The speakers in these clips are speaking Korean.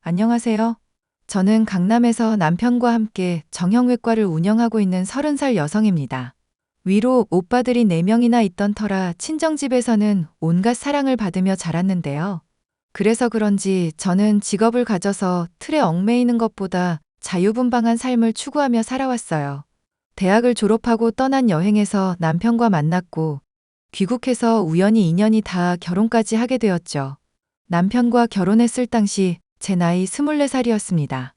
안녕하세요. 저는 강남에서 남편과 함께 정형외과를 운영하고 있는 30살 여성입니다. 위로 오빠들이 4명이나 있던 터라 친정집에서는 온갖 사랑을 받으며 자랐는데요. 그래서 그런지 저는 직업을 가져서 틀에 얽매이는 것보다 자유분방한 삶을 추구하며 살아왔어요. 대학을 졸업하고 떠난 여행에서 남편과 만났고 귀국해서 우연히 인연이 닿아 결혼까지 하게 되었죠. 남편과 결혼했을 당시 제 나이 24살이었습니다.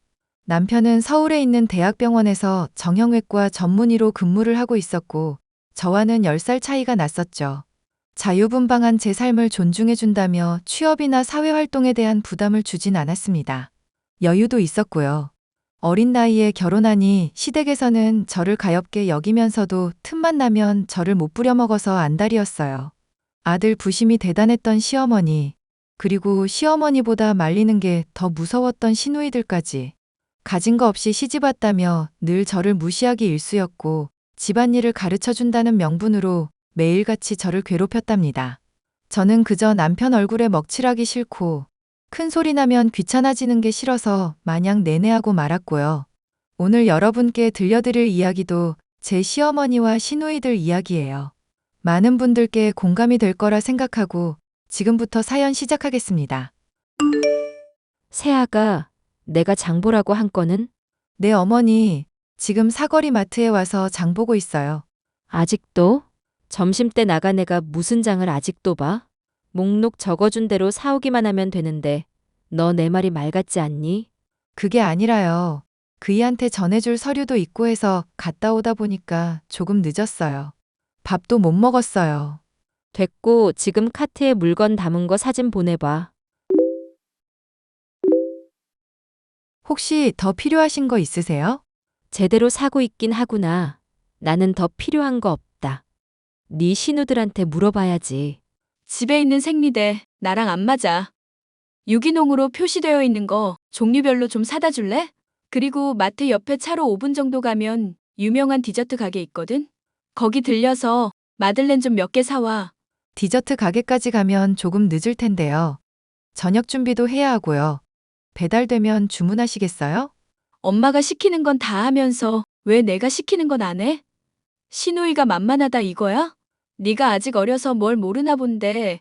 남편은 서울에 있는 대학병원에서 정형외과 전문의로 근무를 하고 있었고, 저와는 10살 차이가 났었죠. 자유분방한 제 삶을 존중해준다며 취업이나 사회활동에 대한 부담을 주진 않았습니다. 여유도 있었고요. 어린 나이에 결혼하니 시댁에서는 저를 가엾게 여기면서도 틈만 나면 저를 못 부려먹어서 안달이었어요. 아들 부심이 대단했던 시어머니, 그리고 시어머니보다 말리는 게 더 무서웠던 시누이들까지. 가진 거 없이 시집왔다며 늘 저를 무시하기 일쑤였고 집안일을 가르쳐준다는 명분으로 매일같이 저를 괴롭혔답니다. 저는 그저 남편 얼굴에 먹칠하기 싫고 큰 소리 나면 귀찮아지는 게 싫어서 마냥 내내하고 말았고요. 오늘 여러분께 들려드릴 이야기도 제 시어머니와 시누이들 이야기예요. 많은 분들께 공감이 될 거라 생각하고 지금부터 사연 시작하겠습니다. 세아가 내가 장보라고 한 거는 네, 어머니. 지금 사거리 마트에 와서 장 보고 있어요. 아직도? 점심때 나간 애가 무슨 장을 아직도 봐? 목록 적어준 대로 사오기만 하면 되는데 너 내 말이 말 같지 않니? 그게 아니라요. 그이한테 전해줄 서류도 있고 해서 갔다 오다 보니까 조금 늦었어요. 밥도 못 먹었어요. 됐고 지금 카트에 물건 담은 거 사진 보내봐. 혹시 더 필요하신 거 있으세요? 제대로 사고 있긴 하구나. 나는 더 필요한 거 없다. 네 신우들한테 물어봐야지. 집에 있는 생리대 나랑 안 맞아. 유기농으로 표시되어 있는 거 종류별로 좀 사다 줄래? 그리고 마트 옆에 차로 5분 정도 가면 유명한 디저트 가게 있거든? 거기 들려서 마들렌 좀 몇 개 사와. 디저트 가게까지 가면 조금 늦을 텐데요. 저녁 준비도 해야 하고요. 배달되면 주문하시겠어요? 엄마가 시키는 건 다 하면서 왜 내가 시키는 건 안 해? 시누이가 만만하다 이거야? 네가 아직 어려서 뭘 모르나 본데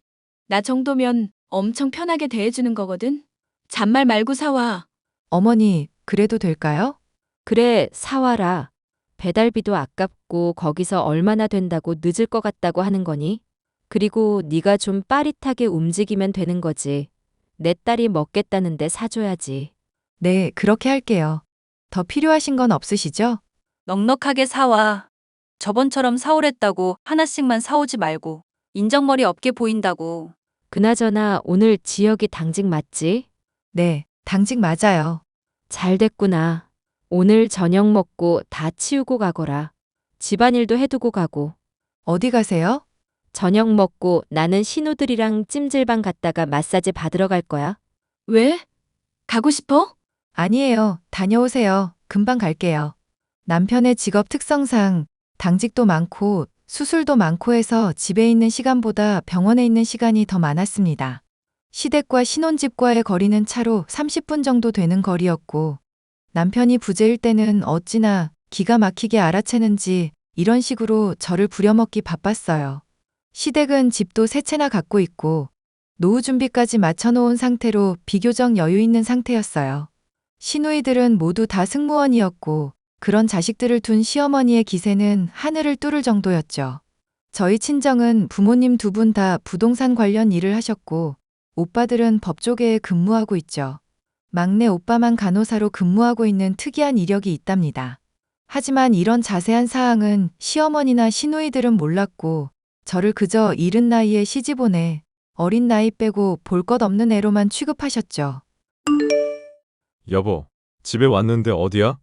나 정도면 엄청 편하게 대해주는 거거든? 잔말 말고 사와. 어머니, 그래도 될까요? 그래, 사와라. 배달비도 아깝고 거기서 얼마나 된다고 늦을 것 같다고 하는 거니? 그리고 네가 좀 빠릿하게 움직이면 되는 거지. 내 딸이 먹겠다는데 사줘야지. 네, 그렇게 할게요. 더 필요하신 건 없으시죠? 넉넉하게 사와. 저번처럼 사오랬다고 하나씩만 사오지 말고. 인정머리 없게 보인다고. 그나저나 오늘 지역이 당직 맞지? 네, 당직 맞아요. 잘 됐구나. 오늘 저녁 먹고 다 치우고 가거라. 집안일도 해두고 가고. 어디 가세요? 저녁 먹고 나는 신우들이랑 찜질방 갔다가 마사지 받으러 갈 거야. 왜? 가고 싶어? 아니에요. 다녀오세요. 금방 갈게요. 남편의 직업 특성상 당직도 많고 수술도 많고 해서 집에 있는 시간보다 병원에 있는 시간이 더 많았습니다. 시댁과 신혼집과의 거리는 차로 30분 정도 되는 거리였고 남편이 부재일 때는 어찌나 기가 막히게 알아채는지 이런 식으로 저를 부려먹기 바빴어요. 시댁은 집도 세 채나 갖고 있고 노후 준비까지 맞춰놓은 상태로 비교적 여유 있는 상태였어요. 시누이들은 모두 다 승무원이었고 그런 자식들을 둔 시어머니의 기세는 하늘을 뚫을 정도였죠. 저희 친정은 부모님 두 분 다 부동산 관련 일을 하셨고 오빠들은 법조계에 근무하고 있죠. 막내 오빠만 간호사로 근무하고 있는 특이한 이력이 있답니다. 하지만 이런 자세한 사항은 시어머니나 시누이들은 몰랐고 저를 그저 이른 나이에 시집오내 어린 나이 빼고 볼 것 없는 애로만 취급하셨죠. 여보, 집에 왔는데 어디야?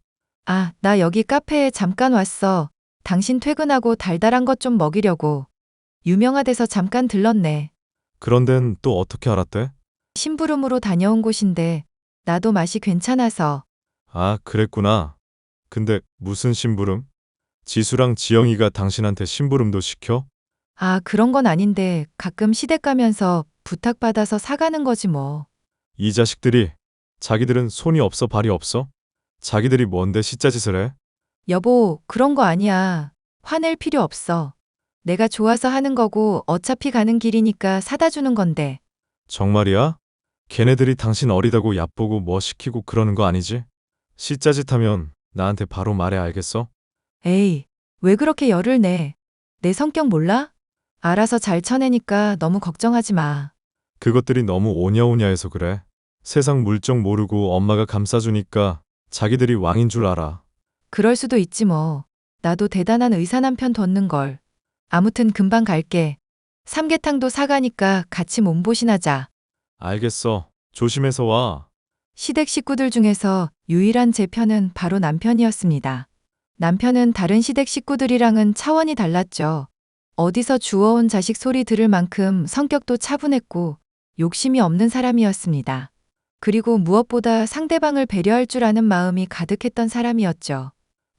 아, 나 여기 카페에 잠깐 왔어. 당신 퇴근하고 달달한 것 좀 먹이려고. 유명하대서 잠깐 들렀네. 그런 데는 또 어떻게 알았대? 심부름으로 다녀온 곳인데 나도 맛이 괜찮아서. 아, 그랬구나. 근데 무슨 심부름? 지수랑 지영이가 당신한테 심부름도 시켜? 아, 그런 건 아닌데 가끔 시댁 가면서 부탁받아서 사가는 거지 뭐. 이 자식들이 자기들은 손이 없어 발이 없어? 자기들이 뭔데 시짜짓을 해? 여보, 그런 거 아니야. 화낼 필요 없어. 내가 좋아서 하는 거고 어차피 가는 길이니까 사다 주는 건데. 정말이야? 걔네들이 당신 어리다고 얕보고 뭐 시키고 그러는 거 아니지? 시짜짓 하면 나한테 바로 말해 알겠어? 에이, 왜 그렇게 열을 내? 내 성격 몰라? 알아서 잘 쳐내니까 너무 걱정하지 마. 그것들이 너무 오냐오냐해서 그래. 세상 물정 모르고 엄마가 감싸주니까 자기들이 왕인 줄 알아. 그럴 수도 있지 뭐. 나도 대단한 의사 남편 뒀는 걸. 아무튼 금방 갈게. 삼계탕도 사가니까 같이 몸보신하자. 알겠어. 조심해서 와. 시댁 식구들 중에서 유일한 제 편은 바로 남편이었습니다. 남편은 다른 시댁 식구들이랑은 차원이 달랐죠. 어디서 주워온 자식 소리 들을 만큼 성격도 차분했고 욕심이 없는 사람이었습니다. 그리고 무엇보다 상대방을 배려할 줄 아는 마음이 가득했던 사람이었죠.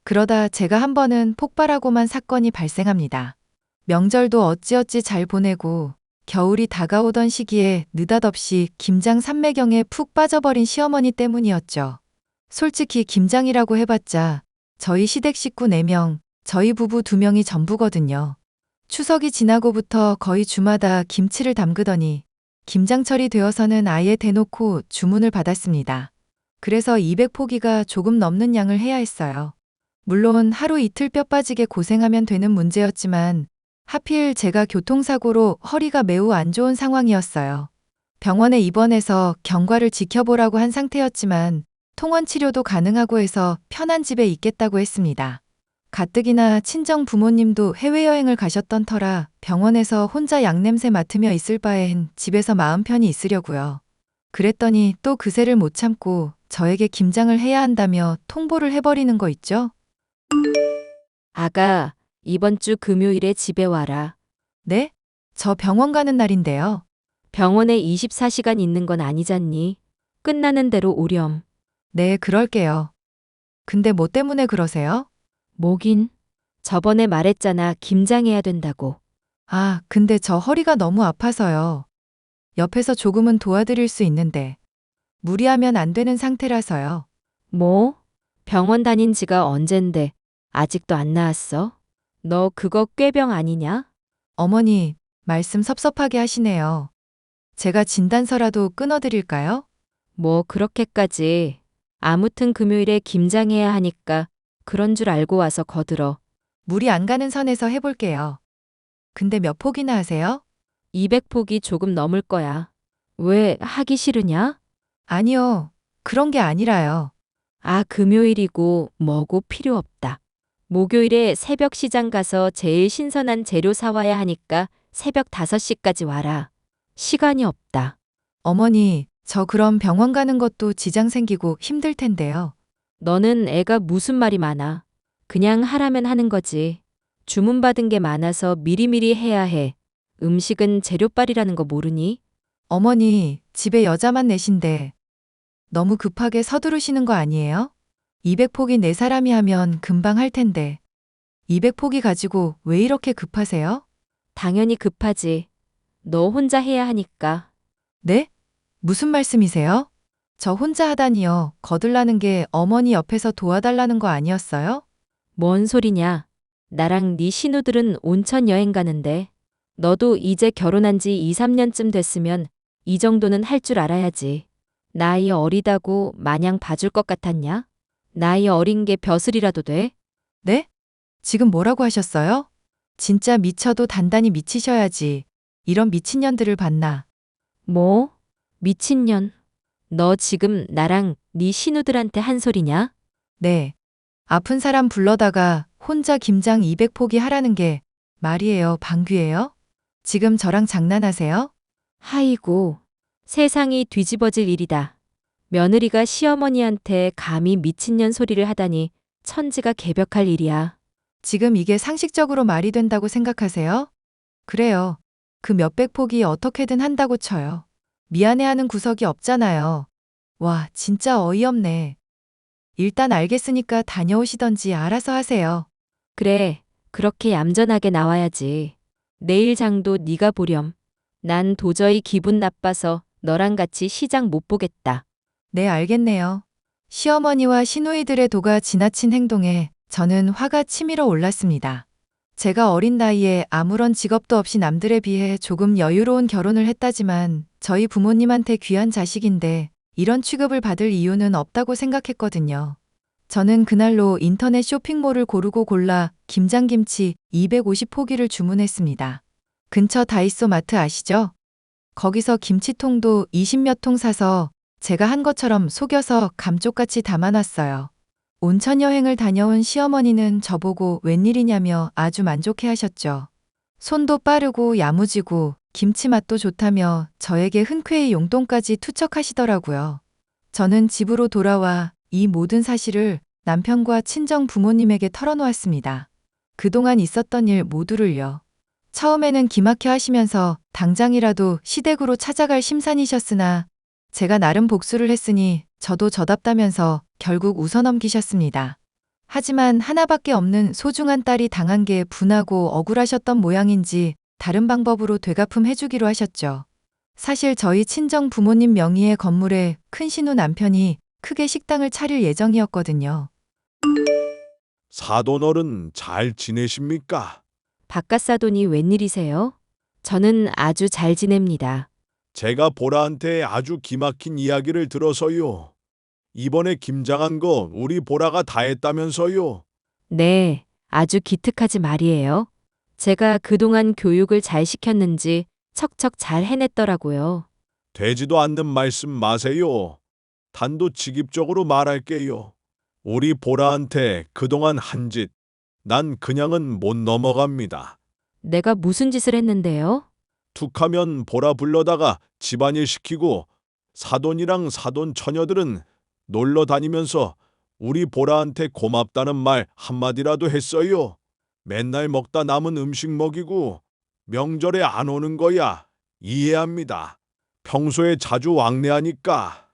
그러다 제가 한 번은 폭발하고만 사건이 발생합니다. 명절도 어찌어찌 잘 보내고 겨울이 다가오던 시기에 느닷없이 김장 삼매경에 푹 빠져버린 시어머니 때문이었죠. 솔직히 김장이라고 해봤자 저희 시댁 식구 4명, 저희 부부 2명이 전부거든요. 추석이 지나고부터 거의 주마다 김치를 담그더니 김장철이 되어서는 아예 대놓고 주문을 받았습니다. 그래서 200포기가 조금 넘는 양을 해야 했어요. 물론 하루 이틀 뼈 빠지게 고생하면 되는 문제였지만 하필 제가 교통사고로 허리가 매우 안 좋은 상황이었어요. 병원에 입원해서 경과를 지켜보라고 한 상태였지만 통원 치료도 가능하고 해서 편한 집에 있겠다고 했습니다. 가뜩이나 친정 부모님도 해외여행을 가셨던 터라 병원에서 혼자 양냄새 맡으며 있을 바엔 집에서 마음 편히 있으려고요. 그랬더니 또 그새를 못 참고 저에게 김장을 해야 한다며 통보를 해버리는 거 있죠? 아가, 이번 주 금요일에 집에 와라. 네? 저 병원 가는 날인데요. 병원에 24시간 있는 건 아니잖니. 끝나는 대로 오렴. 네, 그럴게요. 근데 뭐 때문에 그러세요? 뭐긴? 저번에 말했잖아, 김장해야 된다고. 아, 근데 저 허리가 너무 아파서요. 옆에서 조금은 도와드릴 수 있는데 무리하면 안 되는 상태라서요. 뭐? 병원 다닌 지가 언젠데 아직도 안 나았어? 너 그거 꾀병 아니냐? 어머니, 말씀 섭섭하게 하시네요. 제가 진단서라도 끊어드릴까요? 뭐 그렇게까지. 아무튼 금요일에 김장해야 하니까 그런 줄 알고 와서 거들어. 무리 안 가는 선에서 해볼게요. 근데 몇 포기나 하세요? 200포기 조금 넘을 거야. 왜 하기 싫으냐? 아니요. 그런 게 아니라요. 아, 금요일이고 뭐고 필요 없다. 목요일에 새벽 시장 가서 제일 신선한 재료 사와야 하니까 새벽 5시까지 와라. 시간이 없다. 어머니, 저 그럼 병원 가는 것도 지장 생기고 힘들 텐데요. 너는 애가 무슨 말이 많아. 그냥 하라면 하는 거지. 주문받은 게 많아서 미리미리 해야 해. 음식은 재료빨이라는 거 모르니? 어머니, 집에 여자만 넷인데 너무 급하게 서두르시는 거 아니에요? 200포기 4사람이 하면 금방 할 텐데 200포기 가지고 왜 이렇게 급하세요? 당연히 급하지. 너 혼자 해야 하니까. 네? 무슨 말씀이세요? 저 혼자 하다니요. 거들라는 게 어머니 옆에서 도와달라는 거 아니었어요? 뭔 소리냐? 나랑 네 신우들은 온천 여행 가는데 너도 이제 결혼한 지 2, 3년쯤 됐으면 이 정도는 할 줄 알아야지. 나이 어리다고 마냥 봐줄 것 같았냐? 나이 어린 게 벼슬이라도 돼? 네? 지금 뭐라고 하셨어요? 진짜 미쳐도 단단히 미치셔야지. 이런 미친년들을 봤나? 뭐? 미친년. 너 지금 나랑 네 신우들한테 한 소리냐? 네. 아픈 사람 불러다가 혼자 김장 200포기 하라는 게 말이에요, 방귀예요? 지금 저랑 장난하세요? 하이고, 세상이 뒤집어질 일이다. 며느리가 시어머니한테 감히 미친년 소리를 하다니 천지가 개벽할 일이야. 지금 이게 상식적으로 말이 된다고 생각하세요? 그래요. 그 몇백 포기 어떻게든 한다고 쳐요. 미안해하는 구석이 없잖아요. 와, 진짜 어이없네. 일단 알겠으니까 다녀오시던지 알아서 하세요. 그래, 그렇게 얌전하게 나와야지. 내일 장도 네가 보렴. 난 도저히 기분 나빠서 너랑 같이 시장 못 보겠다. 네, 알겠네요. 시어머니와 시누이들의 도가 지나친 행동에 저는 화가 치밀어 올랐습니다. 제가 어린 나이에 아무런 직업도 없이 남들에 비해 조금 여유로운 결혼을 했다지만 저희 부모님한테 귀한 자식인데 이런 취급을 받을 이유는 없다고 생각했거든요. 저는 그날로 인터넷 쇼핑몰을 고르고 골라 김장김치 250포기를 주문했습니다. 근처 다이소 마트 아시죠? 거기서 김치통도 20몇 통 사서 제가 한 것처럼 속여서 감쪽같이 담아놨어요. 온천 여행을 다녀온 시어머니는 저보고 웬일이냐며 아주 만족해 하셨죠. 손도 빠르고 야무지고 김치 맛도 좋다며 저에게 흔쾌히 용돈까지 투척하시더라고요. 저는 집으로 돌아와 이 모든 사실을 남편과 친정 부모님에게 털어놓았습니다. 그동안 있었던 일 모두를요. 처음에는 기막혀 하시면서 당장이라도 시댁으로 찾아갈 심산이셨으나 제가 나름 복수를 했으니 저도 저답다면서 결국 웃어넘기셨습니다. 하지만 하나밖에 없는 소중한 딸이 당한 게 분하고 억울하셨던 모양인지 다른 방법으로 되갚음 해주기로 하셨죠. 사실 저희 친정 부모님 명의의 건물에 큰 신우 남편이 크게 식당을 차릴 예정이었거든요. 사돈어른 잘 지내십니까? 바깥사돈이 웬일이세요? 저는 아주 잘 지냅니다. 제가 보라한테 아주 기막힌 이야기를 들어서요. 이번에 김장한 거 우리 보라가 다 했다면서요. 네, 아주 기특하지 말이에요. 제가 그동안 교육을 잘 시켰는지 척척 잘 해냈더라고요. 되지도 않는 말씀 마세요. 단도직입적으로 말할게요. 우리 보라한테 그동안 한 짓, 난 그냥은 못 넘어갑니다. 내가 무슨 짓을 했는데요? 툭하면 보라 불러다가 집안일 시키고 사돈이랑 사돈 처녀들은 놀러 다니면서 우리 보라한테 고맙다는 말 한마디라도 했어요. 맨날 먹다 남은 음식 먹이고 명절에 안 오는 거야. 이해합니다. 평소에 자주 왕래하니까.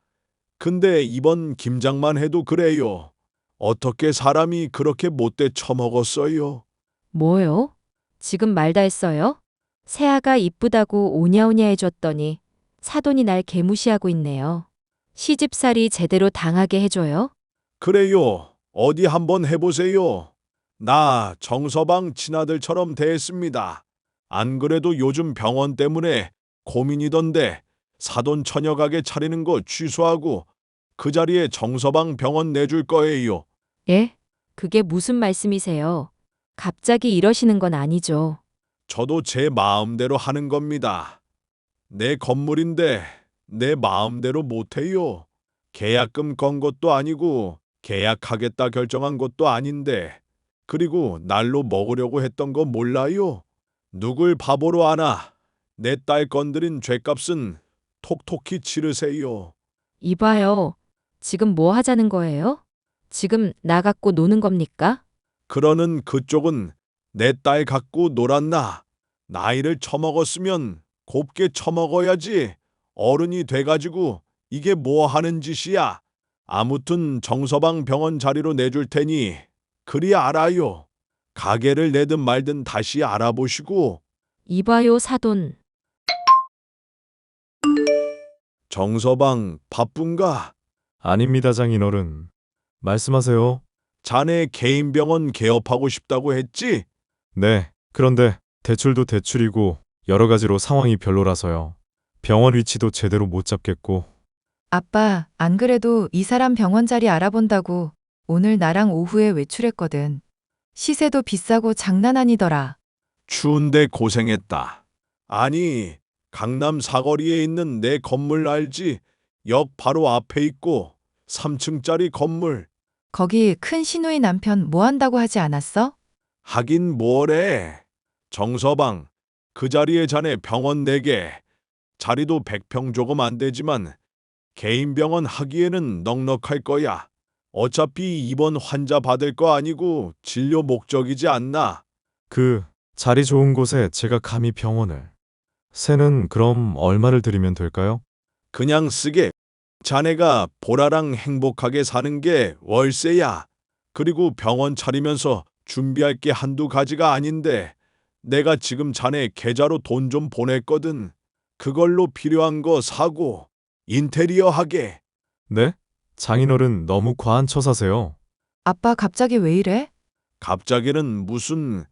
근데 이번 김장만 해도 그래요. 어떻게 사람이 그렇게 못돼 처먹었어요? 뭐요? 지금 말 다 했어요? 새아가 이쁘다고 오냐오냐 해줬더니 사돈이 날 개무시하고 있네요. 시집살이 제대로 당하게 해줘요? 그래요. 어디 한번 해보세요. 나 정서방 친아들처럼 대했습니다. 안 그래도 요즘 병원 때문에 고민이던데 사돈 처녀 가게 차리는 거 취소하고 그 자리에 정서방 병원 내줄 거예요. 예? 그게 무슨 말씀이세요? 갑자기 이러시는 건 아니죠. 저도 제 마음대로 하는 겁니다. 내 건물인데 내 마음대로 못해요. 계약금 건 것도 아니고 계약하겠다 결정한 것도 아닌데 그리고 날로 먹으려고 했던 거 몰라요? 누굴 바보로 아나? 내 딸 건드린 죗값은 톡톡히 치르세요. 이봐요. 지금 뭐 하자는 거예요? 지금 나 갖고 노는 겁니까? 그러는 그쪽은 내 딸 갖고 놀았나? 나이를 처먹었으면 곱게 처먹어야지. 어른이 돼가지고 이게 뭐 하는 짓이야? 아무튼 정서방 병원 자리로 내줄 테니 그리 알아요. 가게를 내든 말든 다시 알아보시고. 이봐요, 사돈. 정서방 바쁜가? 아닙니다, 장인어른. 말씀하세요. 자네 개인 병원 개업하고 싶다고 했지? 네, 그런데 대출도 대출이고 여러 가지로 상황이 별로라서요. 병원 위치도 제대로 못 잡겠고. 아빠, 안 그래도 이 사람 병원 자리 알아본다고 오늘 나랑 오후에 외출했거든. 시세도 비싸고 장난 아니더라. 추운데 고생했다. 아니, 강남 사거리에 있는 내 건물 알지? 역 바로 앞에 있고 3층짜리 건물. 거기 큰 시누이 남편 뭐 한다고 하지 않았어? 하긴 뭐래. 정서방, 그 자리에 자네 병원 4개. 자리도 100평 조금 안 되지만 개인 병원 하기에는 넉넉할 거야. 어차피 입원 환자 받을 거 아니고 진료 목적이지 않나? 그 자리 좋은 곳에 제가 감히 병원을. 새는 그럼 얼마를 드리면 될까요? 그냥 쓰게. 자네가 보라랑 행복하게 사는 게 월세야. 그리고 병원 차리면서 준비할 게 한두 가지가 아닌데 내가 지금 자네 계좌로 돈 좀 보냈거든. 그걸로 필요한 거 사고 인테리어 하게. 네? 장인어른 너무 과한 처사세요. 아빠 갑자기 왜 이래? 갑자기는 무슨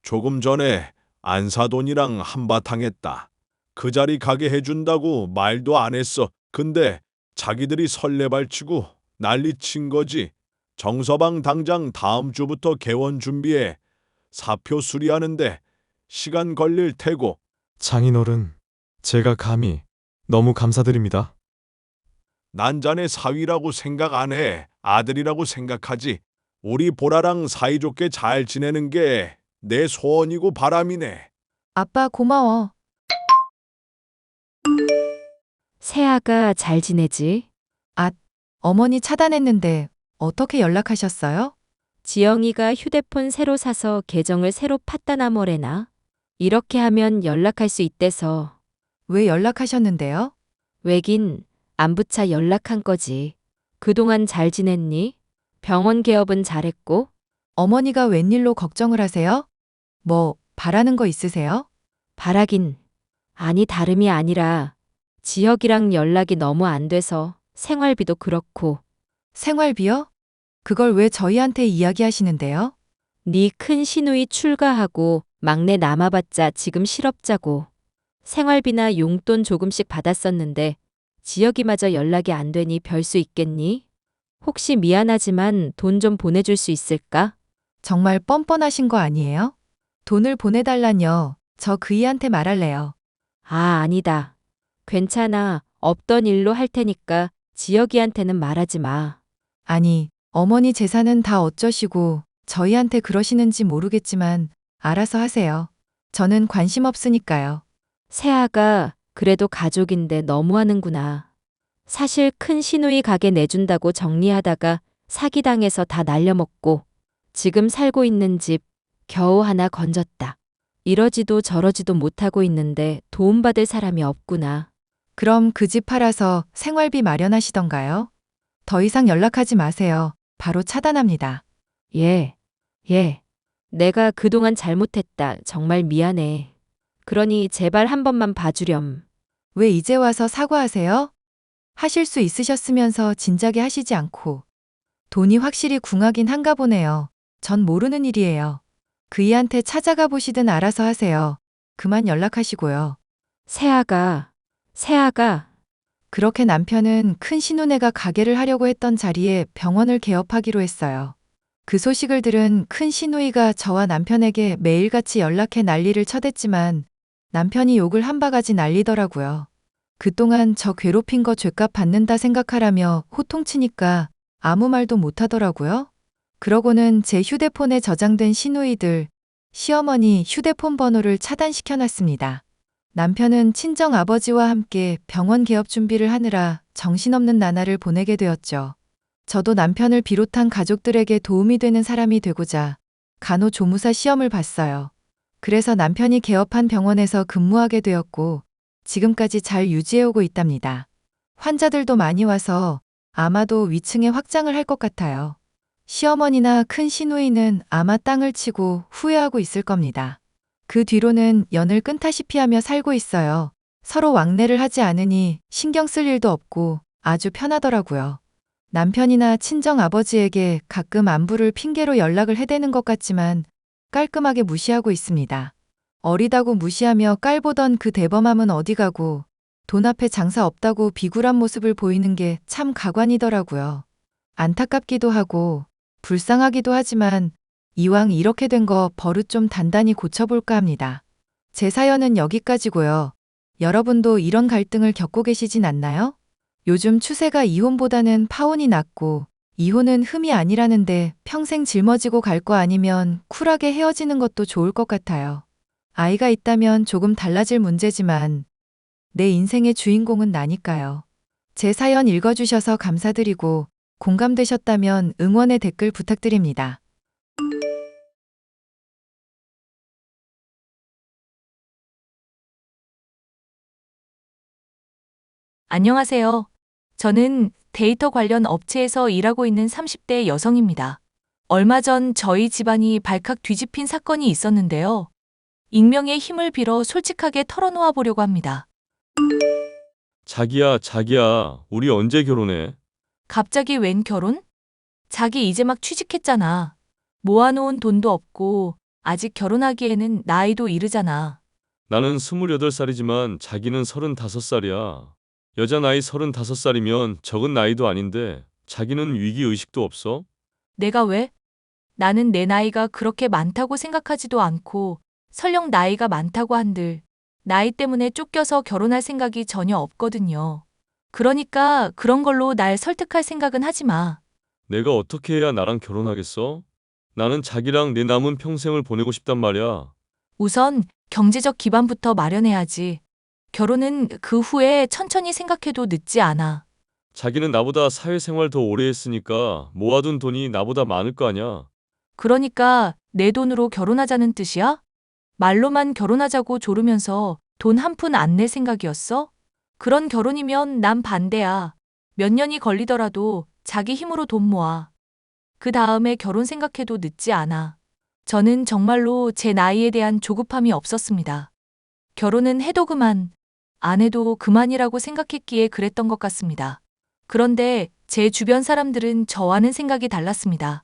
조금 전에 안사돈이랑 한바탕 했다. 그 자리 가게 해준다고 말도 안 했어. 근데 자기들이 설레발치고 난리친 거지. 정서방 당장 다음 주부터 개원 준비해. 사표 수리하는데 시간 걸릴 테고. 장인어른, 제가 감히 너무 감사드립니다. 난 자네 사위라고 생각 안 해. 아들이라고 생각하지. 우리 보라랑 사이좋게 잘 지내는 게 내 소원이고 바람이네. 아빠 고마워. 세아가 잘 지내지? 어머니 차단했는데 어떻게 연락하셨어요? 지영이가 휴대폰 새로 사서 계정을 새로 팠다나 뭐래나? 이렇게 하면 연락할 수 있대서. 왜 연락하셨는데요? 왜긴 안부차 연락한 거지. 그동안 잘 지냈니? 병원 개업은 잘했고? 어머니가 웬일로 걱정을 하세요? 뭐 바라는 거 있으세요? 바라긴. 아니 다름이 아니라 지혁이랑 연락이 너무 안 돼서 생활비도 그렇고 생활비요? 그걸 왜 저희한테 이야기하시는데요? 네 큰 시누이 출가하고 막내 남아봤자 지금 실업자고 생활비나 용돈 조금씩 받았었는데 지혁이마저 연락이 안 되니 별 수 있겠니? 혹시 미안하지만 돈 좀 보내줄 수 있을까? 정말 뻔뻔하신 거 아니에요? 돈을 보내달라뇨. 저 그이한테 말할래요. 아, 아니다. 괜찮아. 없던 일로 할 테니까 지혁이한테는 말하지 마. 아니, 어머니 재산은 다 어쩌시고 저희한테 그러시는지 모르겠지만 알아서 하세요. 저는 관심 없으니까요. 세아가 그래도 가족인데 너무하는구나. 사실 큰 시누이 가게 내준다고 정리하다가 사기당해서 다 날려먹고 지금 살고 있는 집 겨우 하나 건졌다. 이러지도 저러지도 못하고 있는데 도움받을 사람이 없구나. 그럼 그 집 팔아서 생활비 마련하시던가요? 더 이상 연락하지 마세요. 바로 차단합니다. 예. 내가 그동안 잘못했다. 정말 미안해. 그러니 제발 한 번만 봐주렴. 왜 이제 와서 사과하세요? 하실 수 있으셨으면서 진작에 하시지 않고. 돈이 확실히 궁하긴 한가 보네요. 전 모르는 일이에요. 그이한테 찾아가 보시든 알아서 하세요. 그만 연락하시고요. 세아가. 그렇게 남편은 큰 신혼애가 가게를 하려고 했던 자리에 병원을 개업하기로 했어요. 그 소식을 들은 큰 시누이가 저와 남편에게 매일같이 연락해 난리를 쳐댔지만 남편이 욕을 한 바가지 날리더라고요. 그동안 저 괴롭힌 거 죗값 받는다 생각하라며 호통치니까 아무 말도 못하더라고요. 그러고는 제 휴대폰에 저장된 시누이들, 시어머니 휴대폰 번호를 차단시켜놨습니다. 남편은 친정 아버지와 함께 병원 개업 준비를 하느라 정신없는 나날을 보내게 되었죠. 저도 남편을 비롯한 가족들에게 도움이 되는 사람이 되고자 간호조무사 시험을 봤어요. 그래서 남편이 개업한 병원에서 근무하게 되었고 지금까지 잘 유지해오고 있답니다. 환자들도 많이 와서 아마도 위층에 확장을 할 것 같아요. 시어머니나 큰 시누이는 아마 땅을 치고 후회하고 있을 겁니다. 그 뒤로는 연을 끈다시피 하며 살고 있어요. 서로 왕래를 하지 않으니 신경 쓸 일도 없고 아주 편하더라고요. 남편이나 친정 아버지에게 가끔 안부를 핑계로 연락을 해대는 것 같지만 깔끔하게 무시하고 있습니다. 어리다고 무시하며 깔보던 그 대범함은 어디 가고 돈 앞에 장사 없다고 비굴한 모습을 보이는 게 참 가관이더라고요. 안타깝기도 하고 불쌍하기도 하지만 이왕 이렇게 된 거 버릇 좀 단단히 고쳐볼까 합니다. 제 사연은 여기까지고요. 여러분도 이런 갈등을 겪고 계시진 않나요? 요즘 추세가 이혼보다는 파혼이 낫고 이혼은 흠이 아니라는데 평생 짊어지고 갈 거 아니면 쿨하게 헤어지는 것도 좋을 것 같아요. 아이가 있다면 조금 달라질 문제지만 내 인생의 주인공은 나니까요. 제 사연 읽어주셔서 감사드리고 공감되셨다면 응원의 댓글 부탁드립니다. 안녕하세요. 저는 데이터 관련 업체에서 일하고 있는 30대 여성입니다. 얼마 전 저희 집안이 발칵 뒤집힌 사건이 있었는데요. 익명의 힘을 빌어 솔직하게 털어놓아 보려고 합니다. 자기야, 우리 언제 결혼해? 갑자기 웬 결혼? 자기 이제 막 취직했잖아. 모아놓은 돈도 없고 아직 결혼하기에는 나이도 이르잖아. 나는 28살이지만 자기는 35살이야. 여자 나이 35살이면 적은 나이도 아닌데 자기는 위기의식도 없어? 내가 왜? 나는 내 나이가 그렇게 많다고 생각하지도 않고 설령 나이가 많다고 한들 나이 때문에 쫓겨서 결혼할 생각이 전혀 없거든요. 그러니까 그런 걸로 날 설득할 생각은 하지 마. 내가 어떻게 해야 나랑 결혼하겠어? 나는 자기랑 내 남은 평생을 보내고 싶단 말이야. 우선 경제적 기반부터 마련해야지. 결혼은 그 후에 천천히 생각해도 늦지 않아. 자기는 나보다 사회생활 더 오래 했으니까 모아둔 돈이 나보다 많을 거 아냐. 그러니까 내 돈으로 결혼하자는 뜻이야? 말로만 결혼하자고 조르면서 돈 한 푼 안 낼 생각이었어? 그런 결혼이면 난 반대야. 몇 년이 걸리더라도 자기 힘으로 돈 모아. 그 다음에 결혼 생각해도 늦지 않아. 저는 정말로 제 나이에 대한 조급함이 없었습니다. 결혼은 해도 그만, 안 해도 그만이라고 생각했기에 그랬던 것 같습니다. 그런데 제 주변 사람들은 저와는 생각이 달랐습니다.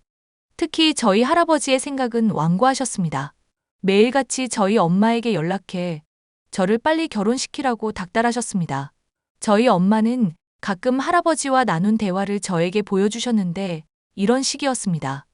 특히 저희 할아버지의 생각은 완고하셨습니다. 매일같이 저희 엄마에게 연락해 저를 빨리 결혼시키라고 닥달하셨습니다. 저희 엄마는 가끔 할아버지와 나눈 대화를 저에게 보여주셨는데 이런 식이었습니다.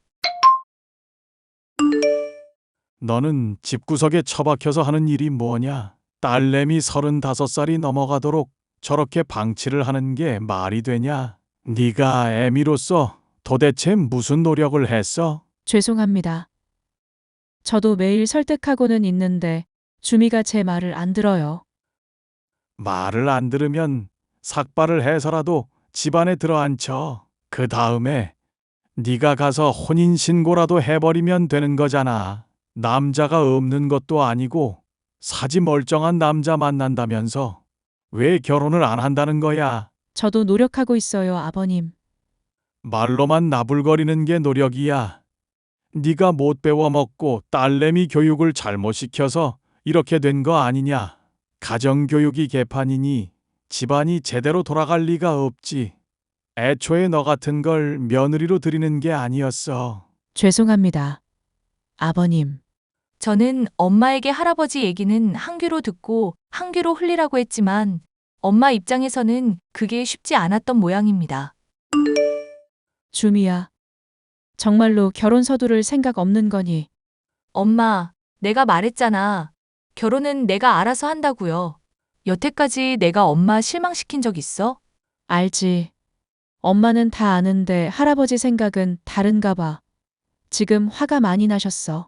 너는 집구석에 처박혀서 하는 일이 뭐냐? 딸내미 35살이 넘어가도록 저렇게 방치를 하는 게 말이 되냐? 네가 애미로서 도대체 무슨 노력을 했어? 죄송합니다. 저도 매일 설득하고는 있는데 주미가 제 말을 안 들어요. 말을 안 들으면 삭발을 해서라도 집안에 들어앉혀. 그 다음에 네가 가서 혼인신고라도 해버리면 되는 거잖아. 남자가 없는 것도 아니고 사지 멀쩡한 남자 만난다면서 왜 결혼을 안 한다는 거야? 저도 노력하고 있어요, 아버님. 말로만 나불거리는 게 노력이야. 네가 못 배워먹고 딸내미 교육을 잘못 시켜서 이렇게 된 거 아니냐? 가정교육이 개판이니 집안이 제대로 돌아갈 리가 없지. 애초에 너 같은 걸 며느리로 들이는 게 아니었어. 죄송합니다. 아버님. 저는 엄마에게 할아버지 얘기는 한 귀로 듣고 한 귀로 흘리라고 했지만 엄마 입장에서는 그게 쉽지 않았던 모양입니다. 주미야. 정말로 결혼 서두를 생각 없는 거니? 엄마, 내가 말했잖아. 결혼은 내가 알아서 한다고요. 여태까지 내가 엄마 실망시킨 적 있어? 알지. 엄마는 다 아는데 할아버지 생각은 다른가 봐. 지금 화가 많이 나셨어.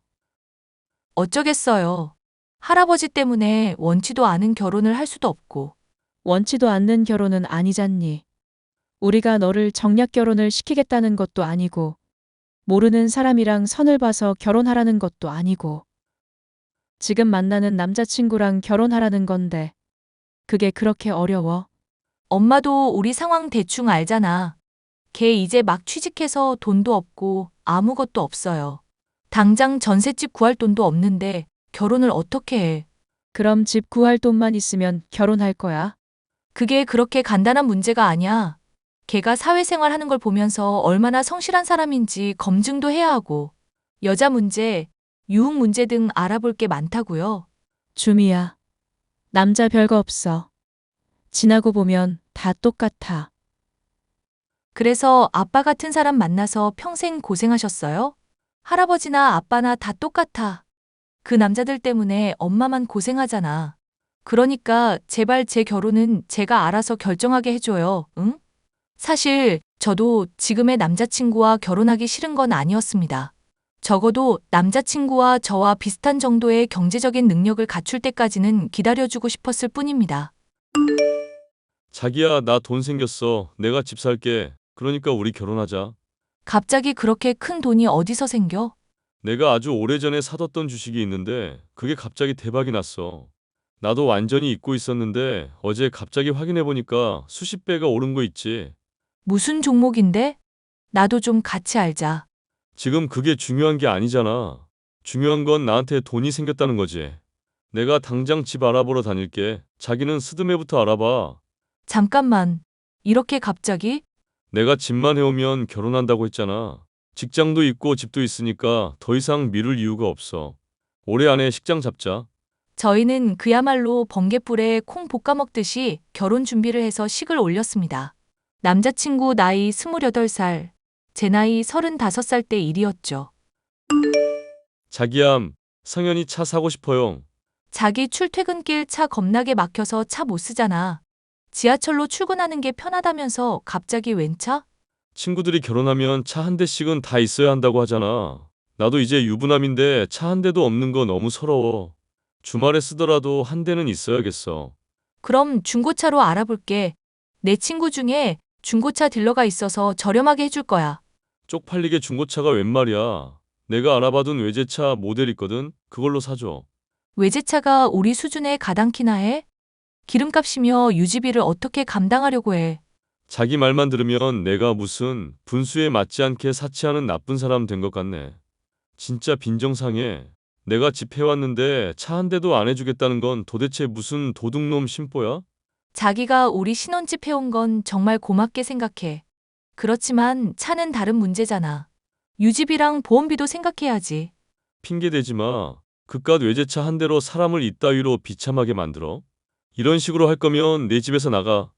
어쩌겠어요. 할아버지 때문에 원치도 않은 결혼을 할 수도 없고. 원치도 않는 결혼은 아니잖니. 우리가 너를 정략 결혼을 시키겠다는 것도 아니고, 모르는 사람이랑 선을 봐서 결혼하라는 것도 아니고, 지금 만나는 남자친구랑 결혼하라는 건데, 그게 그렇게 어려워? 엄마도 우리 상황 대충 알잖아. 걔 이제 막 취직해서 돈도 없고 아무것도 없어요. 당장 전셋집 구할 돈도 없는데 결혼을 어떻게 해? 그럼 집 구할 돈만 있으면 결혼할 거야? 그게 그렇게 간단한 문제가 아니야. 걔가 사회생활 하는 걸 보면서 얼마나 성실한 사람인지 검증도 해야 하고, 여자 문제, 유흥 문제 등 알아볼 게 많다고요. 주미야. 남자 별거 없어. 지나고 보면 다 똑같아. 그래서 아빠 같은 사람 만나서 평생 고생하셨어요? 할아버지나 아빠나 다 똑같아. 그 남자들 때문에 엄마만 고생하잖아. 그러니까 제발 제 결혼은 제가 알아서 결정하게 해줘요, 응? 사실 저도 지금의 남자친구와 결혼하기 싫은 건 아니었습니다. 적어도 남자친구와 저와 비슷한 정도의 경제적인 능력을 갖출 때까지는 기다려주고 싶었을 뿐입니다. 자기야, 나 돈 생겼어. 내가 집 살게. 그러니까 우리 결혼하자. 갑자기 그렇게 큰 돈이 어디서 생겨? 내가 아주 오래전에 사뒀던 주식이 있는데 그게 갑자기 대박이 났어. 나도 완전히 잊고 있었는데 어제 갑자기 확인해보니까 수십 배가 오른 거 있지. 무슨 종목인데? 나도 좀 같이 알자. 지금 그게 중요한 게 아니잖아. 중요한 건 나한테 돈이 생겼다는 거지. 내가 당장 집 알아보러 다닐게. 자기는 스드메부터 알아봐. 잠깐만. 이렇게 갑자기? 내가 집만 해오면 결혼한다고 했잖아. 직장도 있고 집도 있으니까 더 이상 미룰 이유가 없어. 올해 안에 식장 잡자. 저희는 그야말로 번갯불에 콩 볶아 먹듯이 결혼 준비를 해서 식을 올렸습니다. 남자친구 나이 28살, 제 나이 35살 때 일이었죠. 자기야, 성현이 차 사고 싶어요. 자기 출퇴근길 차 겁나게 막혀서 차 못 쓰잖아. 지하철로 출근하는 게 편하다면서 갑자기 웬 차? 친구들이 결혼하면 차 한 대씩은 다 있어야 한다고 하잖아. 나도 이제 유부남인데 차 한 대도 없는 거 너무 서러워. 주말에 쓰더라도 한 대는 있어야겠어. 그럼 중고차로 알아볼게. 내 친구 중에 중고차 딜러가 있어서 저렴하게 해줄 거야. 쪽팔리게 중고차가 웬 말이야. 내가 알아봐둔 외제차 모델 있거든. 그걸로 사줘. 외제차가 우리 수준에 가당키나 해? 기름값이며 유지비를 어떻게 감당하려고 해? 자기 말만 들으면 내가 무슨 분수에 맞지 않게 사치하는 나쁜 사람 된 것 같네. 진짜 빈정상해. 내가 집 해왔는데 차 한 대도 안 해주겠다는 건 도대체 무슨 도둑놈 심보야? 자기가 우리 신혼집 해온 건 정말 고맙게 생각해. 그렇지만 차는 다른 문제잖아. 유지비랑 보험비도 생각해야지. 핑계 대지 마. 그깟 외제차 한 대로 사람을 이따위로 비참하게 만들어? 이런 식으로 할 거면 내 집에서 나가.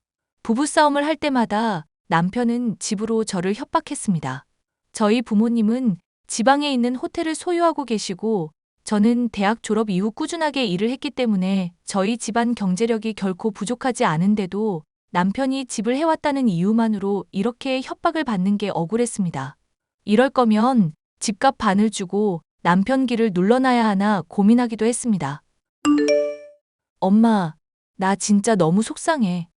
부부싸움을 할 때마다 남편은 집으로 저를 협박했습니다. 저희 부모님은 지방에 있는 호텔을 소유하고 계시고 저는 대학 졸업 이후 꾸준하게 일을 했기 때문에 저희 집안 경제력이 결코 부족하지 않은데도 남편이 집을 해왔다는 이유만으로 이렇게 협박을 받는 게 억울했습니다. 이럴 거면 집값 반을 주고 남편 길을 눌러놔야 하나 고민하기도 했습니다. 엄마, 나 진짜 너무 속상해.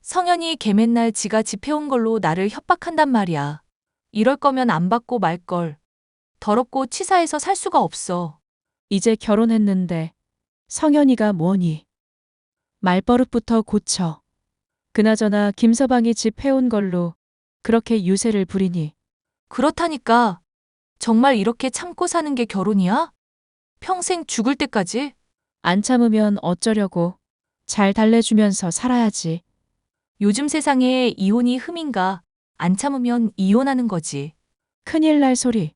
성현이 걔 맨날 지가 집 해온 걸로 나를 협박한단 말이야. 이럴 거면 안 받고 말걸. 더럽고 치사해서 살 수가 없어. 이제 결혼했는데 성현이가 뭐니? 말버릇부터 고쳐. 그나저나 김서방이 집 해온 걸로 그렇게 유세를 부리니 그렇다니까. 정말 이렇게 참고 사는 게 결혼이야? 평생 죽을 때까지? 안 참으면 어쩌려고. 잘 달래주면서 살아야지. 요즘 세상에 이혼이 흠인가? 안 참으면 이혼하는 거지. 큰일 날 소리.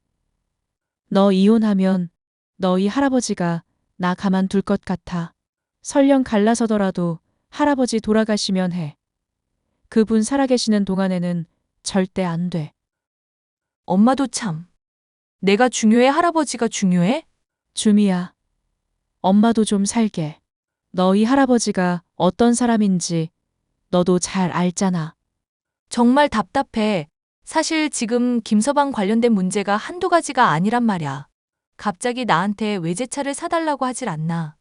너 이혼하면 너희 할아버지가 나 가만둘 것 같아. 설령 갈라서더라도 할아버지 돌아가시면 해. 그분 살아계시는 동안에는 절대 안 돼. 엄마도 참. 내가 중요해? 할아버지가 중요해? 주미야. 엄마도 좀 살게. 너희 할아버지가 어떤 사람인지 너도 잘 알잖아. 정말 답답해. 사실 지금 김서방 관련된 문제가 한두 가지가 아니란 말이야. 갑자기 나한테 외제차를 사달라고 하질 않나.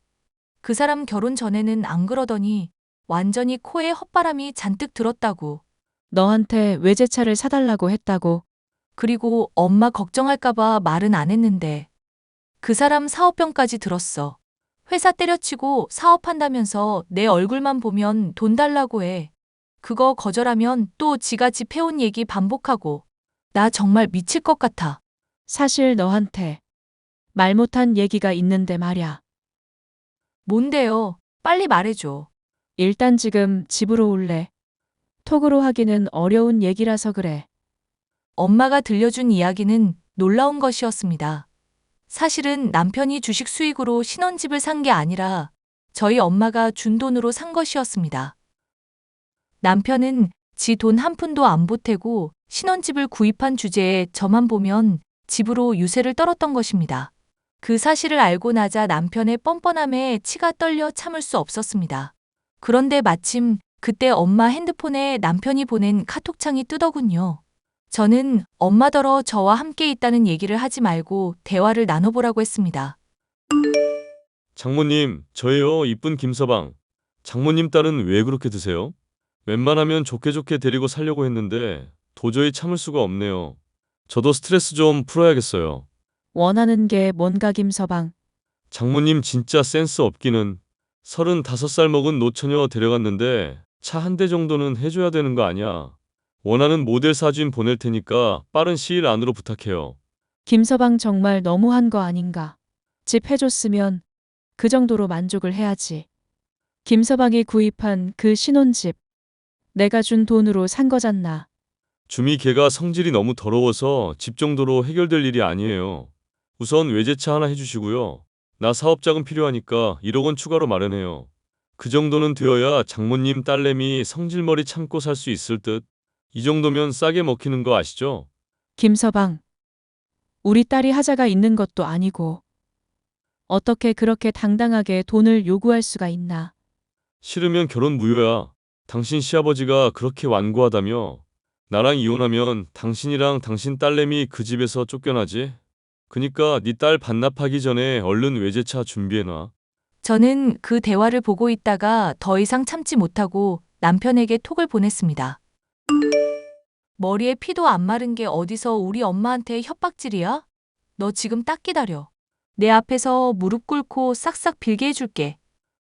그 사람 결혼 전에는 안 그러더니 완전히 코에 헛바람이 잔뜩 들었다고. 너한테 외제차를 사달라고 했다고. 그리고 엄마 걱정할까봐 말은 안 했는데. 그 사람 사업병까지 들었어. 회사 때려치고 사업한다면서 내 얼굴만 보면 돈 달라고 해. 그거 거절하면 또 지가 집 해온 얘기 반복하고. 나 정말 미칠 것 같아. 사실 너한테 말 못한 얘기가 있는데 말야. 뭔데요? 빨리 말해줘. 일단 지금 집으로 올래. 톡으로 하기는 어려운 얘기라서 그래. 엄마가 들려준 이야기는 놀라운 것이었습니다. 사실은 남편이 주식 수익으로 신혼집을 산 게 아니라 저희 엄마가 준 돈으로 산 것이었습니다. 남편은 지 돈 한 푼도 안 보태고 신혼집을 구입한 주제에 저만 보면 집으로 유세를 떨었던 것입니다. 그 사실을 알고 나자 남편의 뻔뻔함에 치가 떨려 참을 수 없었습니다. 그런데 마침 그때 엄마 핸드폰에 남편이 보낸 카톡창이 뜨더군요. 저는 엄마더러 저와 함께 있다는 얘기를 하지 말고 대화를 나눠보라고 했습니다. 장모님, 저예요. 이쁜 김서방. 장모님 딸은 왜 그렇게 드세요? 웬만하면 좋게 좋게 데리고 살려고 했는데 도저히 참을 수가 없네요. 저도 스트레스 좀 풀어야겠어요. 원하는 게 뭔가 김서방. 장모님 진짜 센스 없기는. 35살 먹은 노처녀 데려갔는데 차 한 대 정도는 해줘야 되는 거 아니야. 원하는 모델 사진 보낼 테니까 빠른 시일 안으로 부탁해요. 김서방 정말 너무한 거 아닌가. 집 해줬으면 그 정도로 만족을 해야지. 김서방이 구입한 그 신혼집. 내가 준 돈으로 산 거잖나. 주미 걔가 성질이 너무 더러워서 집 정도로 해결될 일이 아니에요. 우선 외제차 하나 해주시고요. 나 사업자금 필요하니까 1억 원 추가로 마련해요. 그 정도는 되어야 장모님 딸내미 성질머리 참고 살 수 있을 듯. 이 정도면 싸게 먹히는 거 아시죠? 김서방, 우리 딸이 하자가 있는 것도 아니고 어떻게 그렇게 당당하게 돈을 요구할 수가 있나. 싫으면 결혼 무효야. 당신 시아버지가 그렇게 완고하다며. 나랑 이혼하면 당신이랑 당신 딸내미 그 집에서 쫓겨나지. 그니까 네 딸 반납하기 전에 얼른 외제차 준비해놔. 저는 그 대화를 보고 있다가 더 이상 참지 못하고 남편에게 톡을 보냈습니다. 머리에 피도 안 마른 게 어디서 우리 엄마한테 협박질이야? 너 지금 딱 기다려. 내 앞에서 무릎 꿇고 싹싹 빌게 해줄게.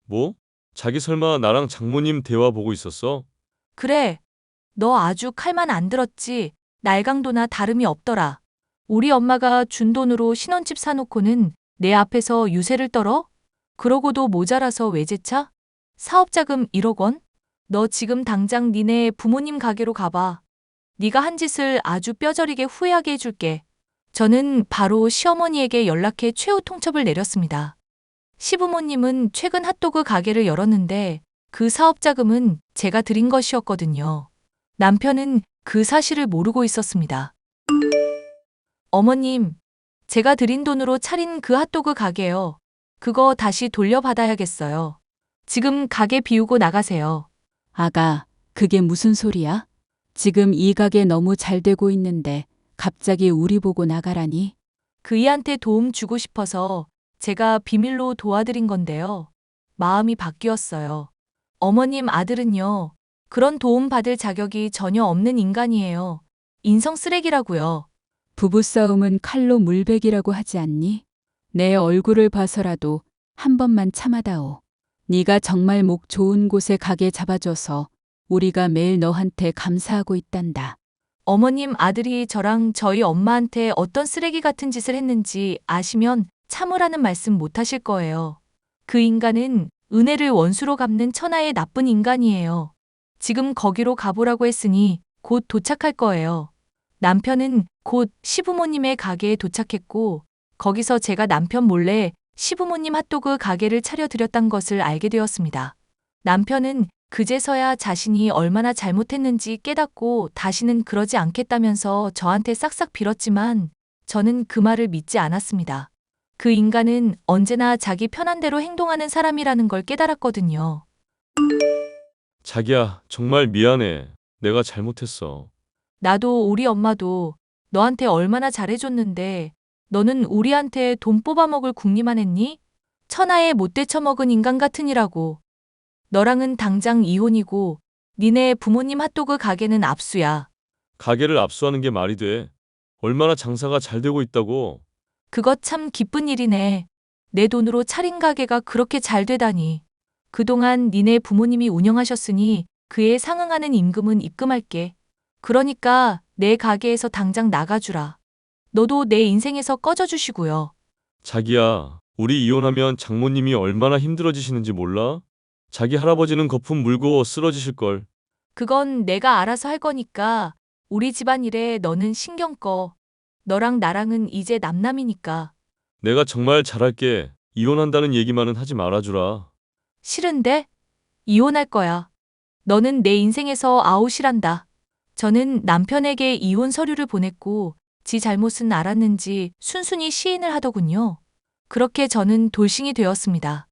뭐? 자기 설마 나랑 장모님 대화 보고 있었어? 그래. 너 아주 칼만 안 들었지. 날강도나 다름이 없더라. 우리 엄마가 준 돈으로 신혼집 사놓고는 내 앞에서 유세를 떨어? 그러고도 모자라서 외제차? 사업자금 1억 원? 너 지금 당장 니네 부모님 가게로 가봐. 네가 한 짓을 아주 뼈저리게 후회하게 해줄게. 저는 바로 시어머니에게 연락해 최후 통첩을 내렸습니다. 시부모님은 최근 핫도그 가게를 열었는데 그 사업자금은 제가 드린 것이었거든요. 남편은 그 사실을 모르고 있었습니다. 어머님, 제가 드린 돈으로 차린 그 핫도그 가게요. 그거 다시 돌려받아야겠어요. 지금 가게 비우고 나가세요. 아가, 그게 무슨 소리야? 지금 이 가게 너무 잘 되고 있는데 갑자기 우리 보고 나가라니? 그이한테 도움 주고 싶어서 제가 비밀로 도와드린 건데요. 마음이 바뀌었어요. 어머님 아들은요. 그런 도움 받을 자격이 전혀 없는 인간이에요. 인성 쓰레기라고요. 부부싸움은 칼로 물베기라고 하지 않니? 내 얼굴을 봐서라도 한 번만 참아다오. 네가 정말 목 좋은 곳에 가게 잡아줘서 우리가 매일 너한테 감사하고 있단다. 어머님 아들이 저랑 저희 엄마한테 어떤 쓰레기 같은 짓을 했는지 아시면 참으라는 말씀 못 하실 거예요. 그 인간은 은혜를 원수로 갚는 천하의 나쁜 인간이에요. 지금 거기로 가보라고 했으니 곧 도착할 거예요. 남편은 곧 시부모님의 가게에 도착했고 거기서 제가 남편 몰래 시부모님 핫도그 가게를 차려드렸단 것을 알게 되었습니다. 남편은 그제서야 자신이 얼마나 잘못했는지 깨닫고 다시는 그러지 않겠다면서 저한테 싹싹 빌었지만 저는 그 말을 믿지 않았습니다. 그 인간은 언제나 자기 편한 대로 행동하는 사람이라는 걸 깨달았거든요. 자기야, 정말 미안해. 내가 잘못했어. 나도 우리 엄마도 너한테 얼마나 잘해줬는데 너는 우리한테 돈 뽑아먹을 궁리만 했니? 천하에 못 되쳐먹은 인간 같으니라고. 너랑은 당장 이혼이고 니네 부모님 핫도그 가게는 압수야. 가게를 압수하는 게 말이 돼. 얼마나 장사가 잘 되고 있다고. 그것 참 기쁜 일이네. 내 돈으로 차린 가게가 그렇게 잘 되다니. 그동안 니네 부모님이 운영하셨으니 그에 상응하는 임금은 입금할게. 그러니까 내 가게에서 당장 나가주라. 너도 내 인생에서 꺼져주시고요. 자기야, 우리 이혼하면 장모님이 얼마나 힘들어지시는지 몰라? 자기 할아버지는 거품 물고 쓰러지실걸. 그건 내가 알아서 할 거니까 우리 집안일에 너는 신경 꺼. 너랑 나랑은 이제 남남이니까. 내가 정말 잘할게. 이혼한다는 얘기만은 하지 말아주라. 싫은데? 이혼할 거야. 너는 내 인생에서 아웃이란다. 저는 남편에게 이혼 서류를 보냈고 지 잘못은 알았는지 순순히 시인을 하더군요. 그렇게 저는 돌싱이 되었습니다.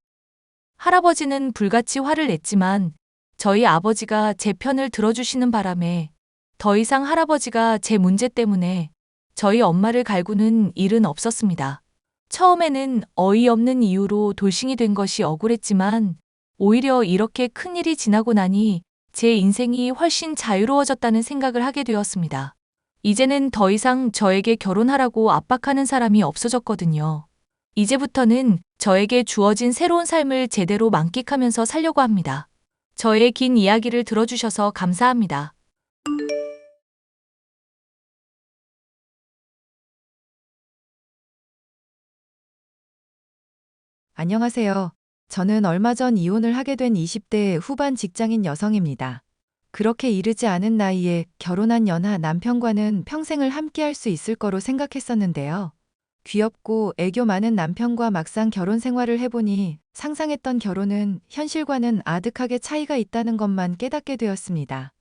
할아버지는 불같이 화를 냈지만 저희 아버지가 제 편을 들어주시는 바람에 더 이상 할아버지가 제 문제 때문에 저희 엄마를 갈구는 일은 없었습니다. 처음에는 어이없는 이유로 돌싱이 된 것이 억울했지만 오히려 이렇게 큰일이 지나고 나니 제 인생이 훨씬 자유로워졌다는 생각을 하게 되었습니다. 이제는 더 이상 저에게 결혼하라고 압박하는 사람이 없어졌거든요. 이제부터는 저에게 주어진 새로운 삶을 제대로 만끽하면서 살려고 합니다. 저의 긴 이야기를 들어주셔서 감사합니다. 안녕하세요. 저는 얼마 전 이혼을 하게 된 20대 후반 직장인 여성입니다. 그렇게 이르지 않은 나이에 결혼한 연하 남편과는 평생을 함께할 수 있을 거로 생각했었는데요. 귀엽고 애교 많은 남편과 막상 결혼 생활을 해보니 상상했던 결혼은 현실과는 아득하게 차이가 있다는 것만 깨닫게 되었습니다.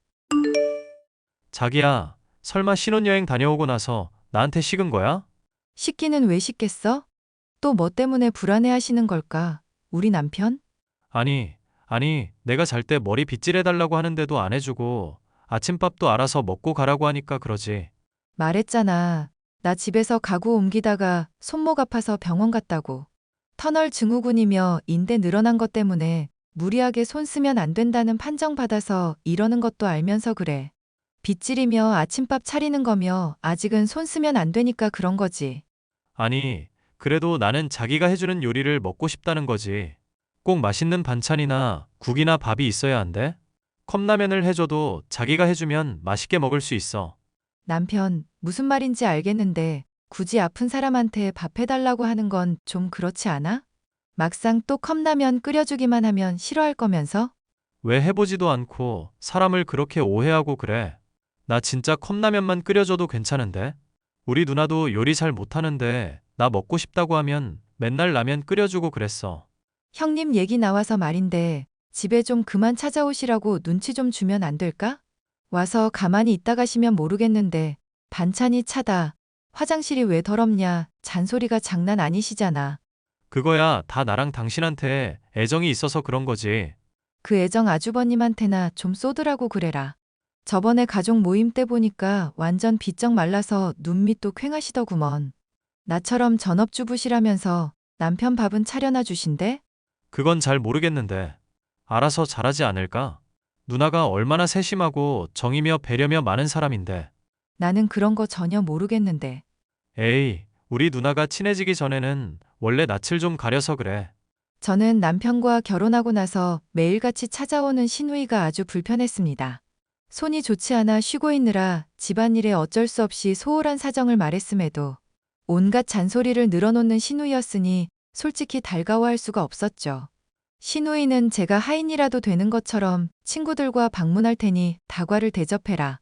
자기야, 설마 신혼여행 다녀오고 나서 나한테 식은 거야? 식기는 왜 식겠어? 또 뭐 때문에 불안해하시는 걸까? 우리 남편? 아니, 내가 잘 때 머리 빗질해달라고 하는데도 안 해주고 아침밥도 알아서 먹고 가라고 하니까 그러지. 말했잖아. 나 집에서 가구 옮기다가 손목 아파서 병원 갔다고. 터널 증후군이며 인대 늘어난 것 때문에 무리하게 손 쓰면 안 된다는 판정 받아서 이러는 것도 알면서 그래. 빗질이며 아침밥 차리는 거며 아직은 손 쓰면 안 되니까 그런 거지. 아니, 그래도 나는 자기가 해주는 요리를 먹고 싶다는 거지. 꼭 맛있는 반찬이나 국이나 밥이 있어야 한대? 컵라면을 해줘도 자기가 해주면 맛있게 먹을 수 있어. 남편, 무슨 말인지 알겠는데 굳이 아픈 사람한테 밥 해달라고 하는 건 좀 그렇지 않아? 막상 또 컵라면 끓여주기만 하면 싫어할 거면서? 왜 해보지도 않고 사람을 그렇게 오해하고 그래? 나 진짜 컵라면만 끓여줘도 괜찮은데? 우리 누나도 요리 잘 못하는데 나 먹고 싶다고 하면 맨날 라면 끓여주고 그랬어. 형님 얘기 나와서 말인데 집에 좀 그만 찾아오시라고 눈치 좀 주면 안 될까? 와서 가만히 있다 가시면 모르겠는데 반찬이 차다. 화장실이 왜 더럽냐. 잔소리가 장난 아니시잖아. 그거야 다 나랑 당신한테 애정이 있어서 그런 거지. 그 애정 아주버님한테나 좀 쏟으라고 그래라. 저번에 가족 모임 때 보니까 완전 비쩍 말라서 눈밑도 퀭하시더구먼. 나처럼 전업주부시라면서 남편 밥은 차려놔 주신대? 그건 잘 모르겠는데. 알아서 잘하지 않을까? 누나가 얼마나 세심하고 정이며 배려며 많은 사람인데. 나는 그런 거 전혀 모르겠는데. 에이, 우리 누나가 친해지기 전에는 원래 낯을 좀 가려서 그래. 저는 남편과 결혼하고 나서 매일같이 찾아오는 시누이가 아주 불편했습니다. 손이 좋지 않아 쉬고 있느라 집안일에 어쩔 수 없이 소홀한 사정을 말했음에도 온갖 잔소리를 늘어놓는 시누이였으니 솔직히 달가워할 수가 없었죠. 시누이는 제가 하인이라도 되는 것처럼 친구들과 방문할 테니 다과를 대접해라.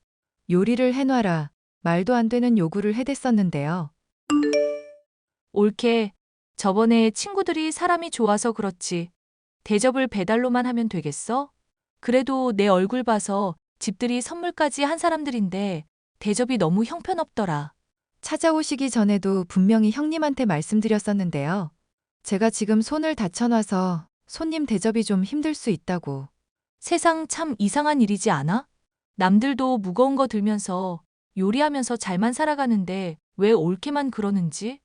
요리를 해놔라. 말도 안 되는 요구를 해댔었는데요. 옳게. 저번에 친구들이 사람이 좋아서 그렇지. 대접을 배달로만 하면 되겠어? 그래도 내 얼굴 봐서 집들이 선물까지 한 사람들인데 대접이 너무 형편없더라. 찾아오시기 전에도 분명히 형님한테 말씀드렸었는데요. 제가 지금 손을 다쳐놔서 손님 대접이 좀 힘들 수 있다고. 세상 참 이상한 일이지 않아? 남들도 무거운 거 들면서 요리하면서 잘만 살아가는데 왜 옳게만 그러는지?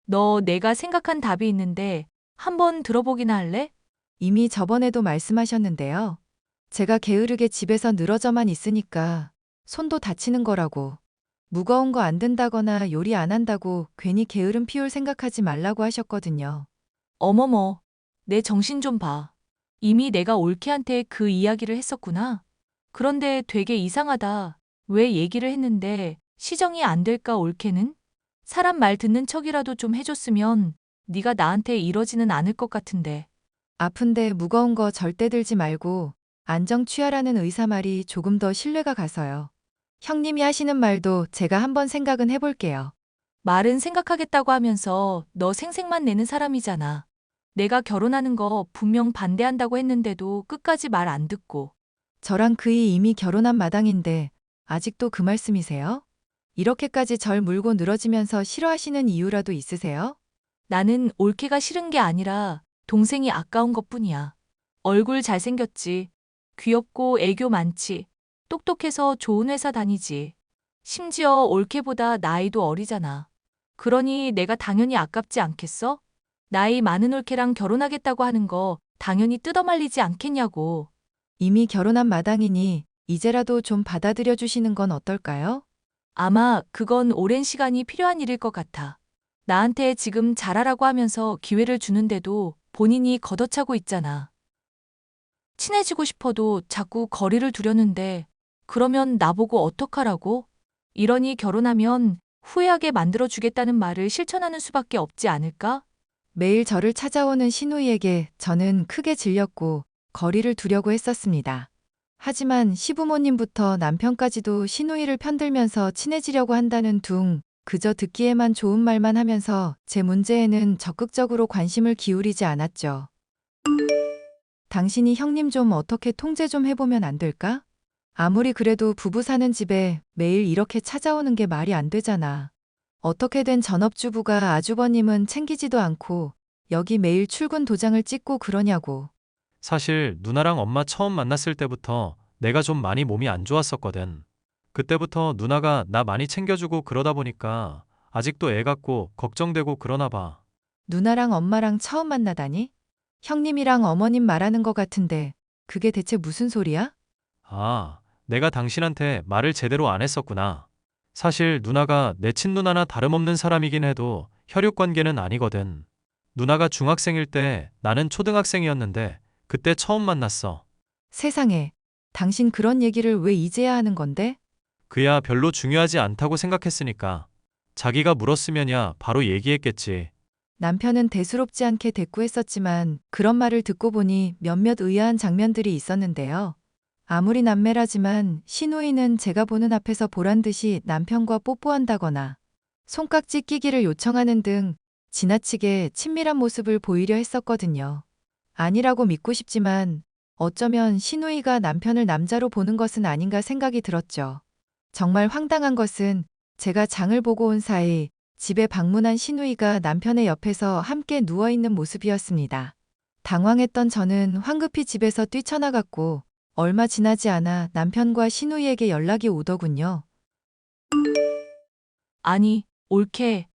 너 내가 생각한 답이 있는데 한번 들어보기나 할래? 이미 저번에도 말씀하셨는데요. 제가 게으르게 집에서 늘어져만 있으니까 손도 다치는 거라고. 무거운 거 안 든다거나 요리 안 한다고 괜히 게으름 피울 생각하지 말라고 하셨거든요. 어머머, 내 정신 좀 봐. 이미 내가 올케한테 그 이야기를 했었구나. 그런데 되게 이상하다. 왜 얘기를 했는데 시정이 안 될까 올케는? 사람 말 듣는 척이라도 좀 해줬으면 네가 나한테 이러지는 않을 것 같은데. 아픈데 무거운 거 절대 들지 말고 안정 취하라는 의사 말이 조금 더 신뢰가 가서요. 형님이 하시는 말도 제가 한번 생각은 해볼게요. 말은 생각하겠다고 하면서 너 생색만 내는 사람이잖아. 내가 결혼하는 거 분명 반대한다고 했는데도 끝까지 말 안 듣고. 저랑 그이 이미 결혼한 마당인데 아직도 그 말씀이세요? 이렇게까지 절 물고 늘어지면서 싫어하시는 이유라도 있으세요? 나는 올케가 싫은 게 아니라 동생이 아까운 것뿐이야. 얼굴 잘생겼지. 귀엽고 애교 많지. 똑똑해서 좋은 회사 다니지. 심지어 올케보다 나이도 어리잖아. 그러니 내가 당연히 아깝지 않겠어? 나이 많은 올케랑 결혼하겠다고 하는 거 당연히 뜯어말리지 않겠냐고. 이미 결혼한 마당이니 이제라도 좀 받아들여 주시는 건 어떨까요? 아마 그건 오랜 시간이 필요한 일일 것 같아. 나한테 지금 잘하라고 하면서 기회를 주는데도 본인이 걷어차고 있잖아. 친해지고 싶어도 자꾸 거리를 두려는데 그러면 나보고 어떡하라고? 이러니 결혼하면 후회하게 만들어주겠다는 말을 실천하는 수밖에 없지 않을까? 매일 저를 찾아오는 시누이에게 저는 크게 질렸고 거리를 두려고 했었습니다. 하지만 시부모님부터 남편까지도 시누이를 편들면서 친해지려고 한다는 둥, 그저 듣기에만 좋은 말만 하면서 제 문제에는 적극적으로 관심을 기울이지 않았죠. 당신이 형님 좀 어떻게 통제 좀 해보면 안 될까? 아무리 그래도 부부 사는 집에 매일 이렇게 찾아오는 게 말이 안 되잖아. 어떻게 된 전업주부가 아주버님은 챙기지도 않고 여기 매일 출근 도장을 찍고 그러냐고. 사실 누나랑 엄마 처음 만났을 때부터 내가 좀 많이 몸이 안 좋았었거든. 그때부터 누나가 나 많이 챙겨주고 그러다 보니까 아직도 애 같고 걱정되고 그러나 봐. 누나랑 엄마랑 처음 만나다니? 형님이랑 어머님 말하는 것 같은데 그게 대체 무슨 소리야? 아, 내가 당신한테 말을 제대로 안 했었구나. 사실 누나가 내 친누나나 다름없는 사람이긴 해도 혈육관계는 아니거든. 누나가 중학생일 때 나는 초등학생이었는데 그때 처음 만났어. 세상에, 당신 그런 얘기를 왜 이제야 하는 건데? 그야 별로 중요하지 않다고 생각했으니까. 자기가 물었으면야 바로 얘기했겠지. 남편은 대수롭지 않게 대꾸했었지만 그런 말을 듣고 보니 몇몇 의아한 장면들이 있었는데요. 아무리 남매라지만 시누이는 제가 보는 앞에서 보란 듯이 남편과 뽀뽀한다거나 손깍지 끼기를 요청하는 등 지나치게 친밀한 모습을 보이려 했었거든요. 아니라고 믿고 싶지만 어쩌면 시누이가 남편을 남자로 보는 것은 아닌가 생각이 들었죠. 정말 황당한 것은 제가 장을 보고 온 사이 집에 방문한 시누이가 남편의 옆에서 함께 누워있는 모습이었습니다. 당황했던 저는 황급히 집에서 뛰쳐나갔고 얼마 지나지 않아 남편과 시누이에게 연락이 오더군요. 아니, 올케.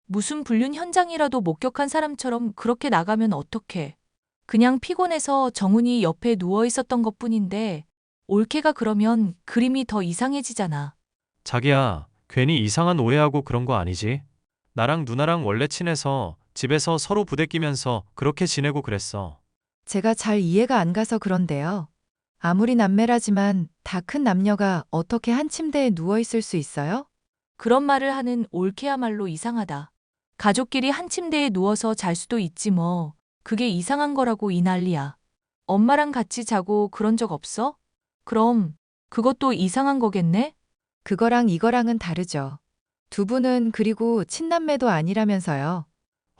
무슨 불륜 현장이라도 목격한 사람처럼 그렇게 나가면 어떡해. 그냥 피곤해서 정훈이 옆에 누워 있었던 것뿐인데 올케가 그러면 그림이 더 이상해지잖아. 자기야, 괜히 이상한 오해하고 그런 거 아니지? 나랑 누나랑 원래 친해서 집에서 서로 부대끼면서 그렇게 지내고 그랬어. 제가 잘 이해가 안 가서 그런데요. 아무리 남매라지만 다 큰 남녀가 어떻게 한 침대에 누워 있을 수 있어요? 그런 말을 하는 올케야말로 이상하다. 가족끼리 한 침대에 누워서 잘 수도 있지 뭐. 그게 이상한 거라고 이 난리야. 엄마랑 같이 자고 그런 적 없어? 그럼 그것도 이상한 거겠네? 그거랑 이거랑은 다르죠. 두 분은 그리고 친남매도 아니라면서요.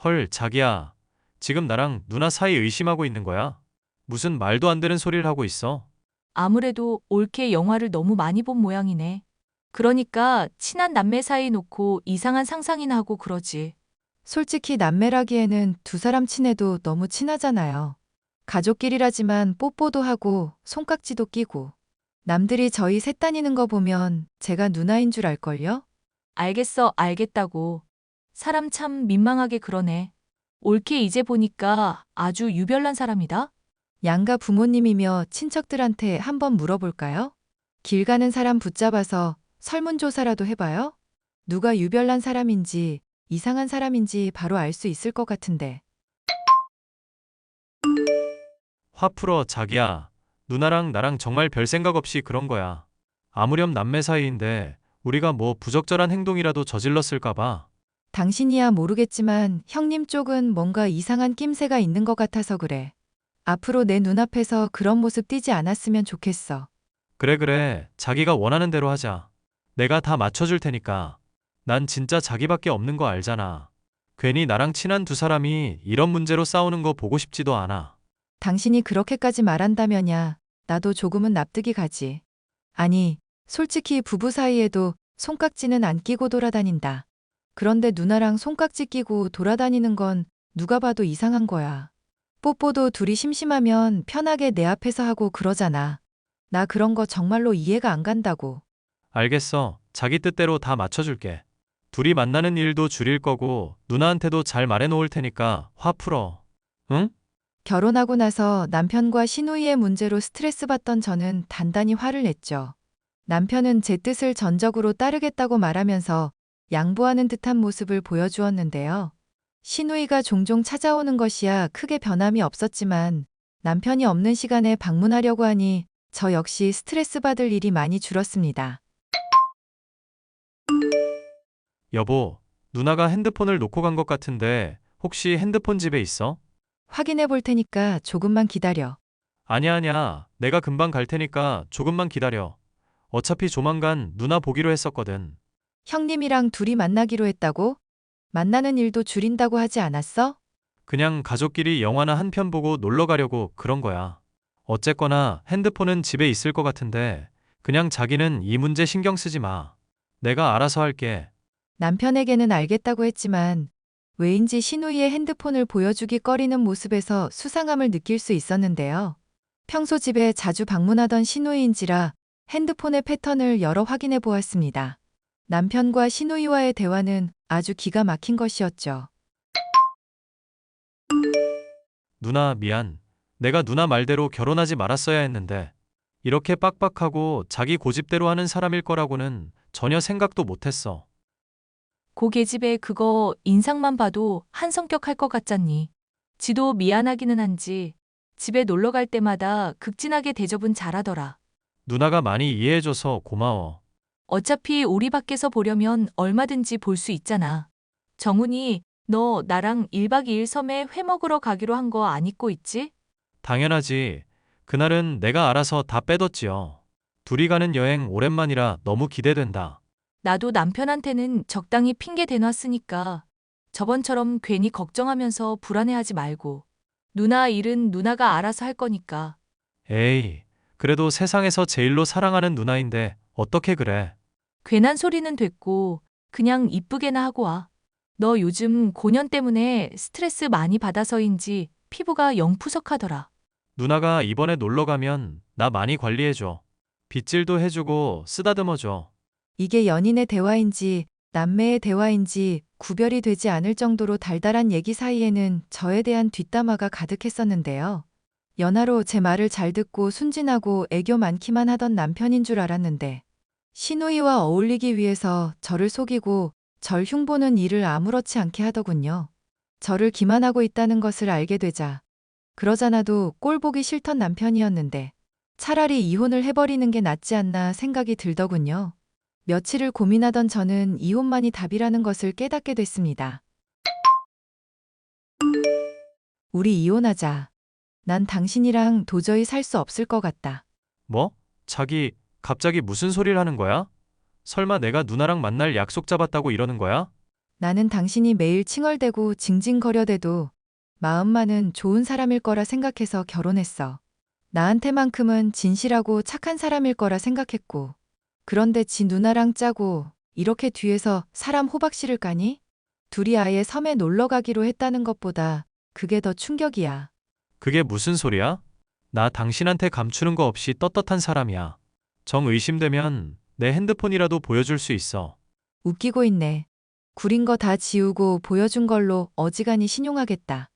헐, 자기야. 지금 나랑 누나 사이 의심하고 있는 거야? 무슨 말도 안 되는 소리를 하고 있어? 아무래도 올케 영화를 너무 많이 본 모양이네. 그러니까 친한 남매 사이 놓고 이상한 상상이나 하고 그러지. 솔직히 남매라기에는 두 사람 친해도 너무 친하잖아요. 가족끼리라지만 뽀뽀도 하고 손깍지도 끼고. 남들이 저희 셋 다니는 거 보면 제가 누나인 줄 알걸요? 알겠어, 알겠다고. 사람 참 민망하게 그러네. 올케 이제 보니까 아주 유별난 사람이다. 양가 부모님이며 친척들한테 한번 물어볼까요? 길 가는 사람 붙잡아서 설문조사라도 해봐요? 누가 유별난 사람인지 이상한 사람인지 바로 알 수 있을 것 같은데. 화 풀어, 자기야. 누나랑 나랑 정말 별 생각 없이 그런 거야. 아무렴 남매 사이인데 우리가 뭐 부적절한 행동이라도 저질렀을까 봐. 당신이야 모르겠지만 형님 쪽은 뭔가 이상한 낌새가 있는 것 같아서 그래. 앞으로 내 눈앞에서 그런 모습 띄지 않았으면 좋겠어. 그래. 자기가 원하는 대로 하자. 내가 다 맞춰줄 테니까. 난 진짜 자기밖에 없는 거 알잖아. 괜히 나랑 친한 두 사람이 이런 문제로 싸우는 거 보고 싶지도 않아. 당신이 그렇게까지 말한다면야 나도 조금은 납득이 가지. 아니, 솔직히 부부 사이에도 손깍지는 안 끼고 돌아다닌다. 그런데 누나랑 손깍지 끼고 돌아다니는 건 누가 봐도 이상한 거야. 뽀뽀도 둘이 심심하면 편하게 내 앞에서 하고 그러잖아. 나 그런 거 정말로 이해가 안 간다고. 알겠어. 자기 뜻대로 다 맞춰줄게. 둘이 만나는 일도 줄일 거고 누나한테도 잘 말해놓을 테니까 화 풀어. 응? 결혼하고 나서 남편과 시누이의 문제로 스트레스 받던 저는 단단히 화를 냈죠. 남편은 제 뜻을 전적으로 따르겠다고 말하면서 양보하는 듯한 모습을 보여주었는데요. 시누이가 종종 찾아오는 것이야 크게 변함이 없었지만 남편이 없는 시간에 방문하려고 하니 저 역시 스트레스 받을 일이 많이 줄었습니다. 여보, 누나가 핸드폰을 놓고 간 것 같은데 혹시 핸드폰 집에 있어? 확인해 볼 테니까 조금만 기다려. 아니야. 내가 금방 갈 테니까 조금만 기다려. 어차피 조만간 누나 보기로 했었거든. 형님이랑 둘이 만나기로 했다고? 만나는 일도 줄인다고 하지 않았어? 그냥 가족끼리 영화나 한 편 보고 놀러 가려고 그런 거야. 어쨌거나 핸드폰은 집에 있을 것 같은데 그냥 자기는 이 문제 신경 쓰지 마. 내가 알아서 할게. 남편에게는 알겠다고 했지만 왜인지 신우이의 핸드폰을 보여주기 꺼리는 모습에서 수상함을 느낄 수 있었는데요. 평소 집에 자주 방문하던 신우이인지라 핸드폰의 패턴을 여러 확인해 보았습니다. 남편과 신우이와의 대화는 아주 기가 막힌 것이었죠. 누나 미안. 내가 누나 말대로 결혼하지 말았어야 했는데 이렇게 빡빡하고 자기 고집대로 하는 사람일 거라고는 전혀 생각도 못했어. 고 계집애 그거 인상만 봐도 한성격 할 것 같잖니. 지도 미안하기는 한지 집에 놀러 갈 때마다 극진하게 대접은 잘하더라. 누나가 많이 이해해줘서 고마워. 어차피 우리 밖에서 보려면 얼마든지 볼 수 있잖아. 정훈이 너 나랑 1박 2일 섬에 회 먹으러 가기로 한 거 안 잊고 있지? 당연하지. 그날은 내가 알아서 다 빼뒀지요. 둘이 가는 여행 오랜만이라 너무 기대된다. 나도 남편한테는 적당히 핑계 대놨으니까 저번처럼 괜히 걱정하면서 불안해하지 말고. 누나 일은 누나가 알아서 할 거니까. 에이, 그래도 세상에서 제일로 사랑하는 누나인데 어떻게 그래? 괜한 소리는 됐고 그냥 이쁘게나 하고 와. 너 요즘 고년 때문에 스트레스 많이 받아서인지 피부가 영 푸석하더라. 누나가 이번에 놀러 가면 나 많이 관리해줘. 빗질도 해주고 쓰다듬어줘. 이게 연인의 대화인지 남매의 대화인지 구별이 되지 않을 정도로 달달한 얘기 사이에는 저에 대한 뒷담화가 가득했었는데요. 연하로 제 말을 잘 듣고 순진하고 애교 많기만 하던 남편인 줄 알았는데 신우이와 어울리기 위해서 저를 속이고 절 흉보는 일을 아무렇지 않게 하더군요. 저를 기만하고 있다는 것을 알게 되자 그러잖아도 꼴 보기 싫던 남편이었는데 차라리 이혼을 해버리는 게 낫지 않나 생각이 들더군요. 며칠을 고민하던 저는 이혼만이 답이라는 것을 깨닫게 됐습니다. 우리 이혼하자. 난 당신이랑 도저히 살 수 없을 것 같다. 뭐? 자기, 갑자기 무슨 소리를 하는 거야? 설마 내가 누나랑 만날 약속 잡았다고 이러는 거야? 나는 당신이 매일 칭얼대고 징징거려대도 마음만은 좋은 사람일 거라 생각해서 결혼했어. 나한테만큼은 진실하고 착한 사람일 거라 생각했고. 그런데 지 누나랑 짜고 이렇게 뒤에서 사람 호박씨를 까니? 둘이 아예 섬에 놀러 가기로 했다는 것보다 그게 더 충격이야. 그게 무슨 소리야? 나 당신한테 감추는 거 없이 떳떳한 사람이야. 정 의심되면 내 핸드폰이라도 보여줄 수 있어. 웃기고 있네. 구린 거 다 지우고 보여준 걸로 어지간히 신용하겠다.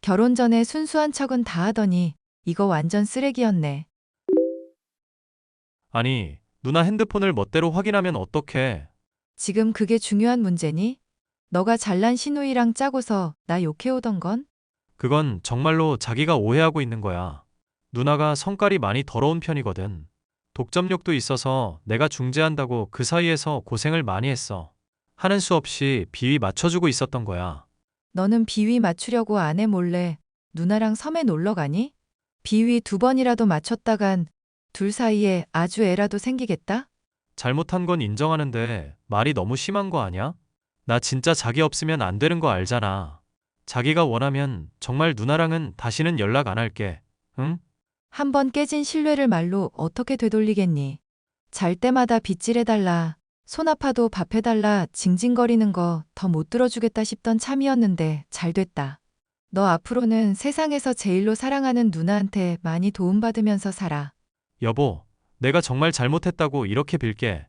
결혼 전에 순수한 척은 다 하더니 이거 완전 쓰레기였네. 아니, 누나 핸드폰을 멋대로 확인하면 어떡해? 지금 그게 중요한 문제니? 너가 잘난 신우이랑 짜고서 나 욕해오던 건? 그건 정말로 자기가 오해하고 있는 거야. 누나가 성깔이 많이 더러운 편이거든. 독점욕도 있어서 내가 중재한다고 그 사이에서 고생을 많이 했어. 하는 수 없이 비위 맞춰주고 있었던 거야. 너는 비위 맞추려고 아내 몰래 누나랑 섬에 놀러 가니? 비위 2번이라도 맞췄다간 둘 사이에 아주 애라도 생기겠다? 잘못한 건 인정하는데 말이 너무 심한 거 아니야? 나 진짜 자기 없으면 안 되는 거 알잖아. 자기가 원하면 정말 누나랑은 다시는 연락 안 할게. 응? 한 번 깨진 신뢰를 말로 어떻게 되돌리겠니? 잘 때마다 빗질해달라, 손 아파도 밥해달라 징징거리는 거 더 못 들어주겠다 싶던 참이었는데 잘 됐다. 너 앞으로는 세상에서 제일로 사랑하는 누나한테 많이 도움받으면서 살아. 여보, 내가 정말 잘못했다고 이렇게 빌게.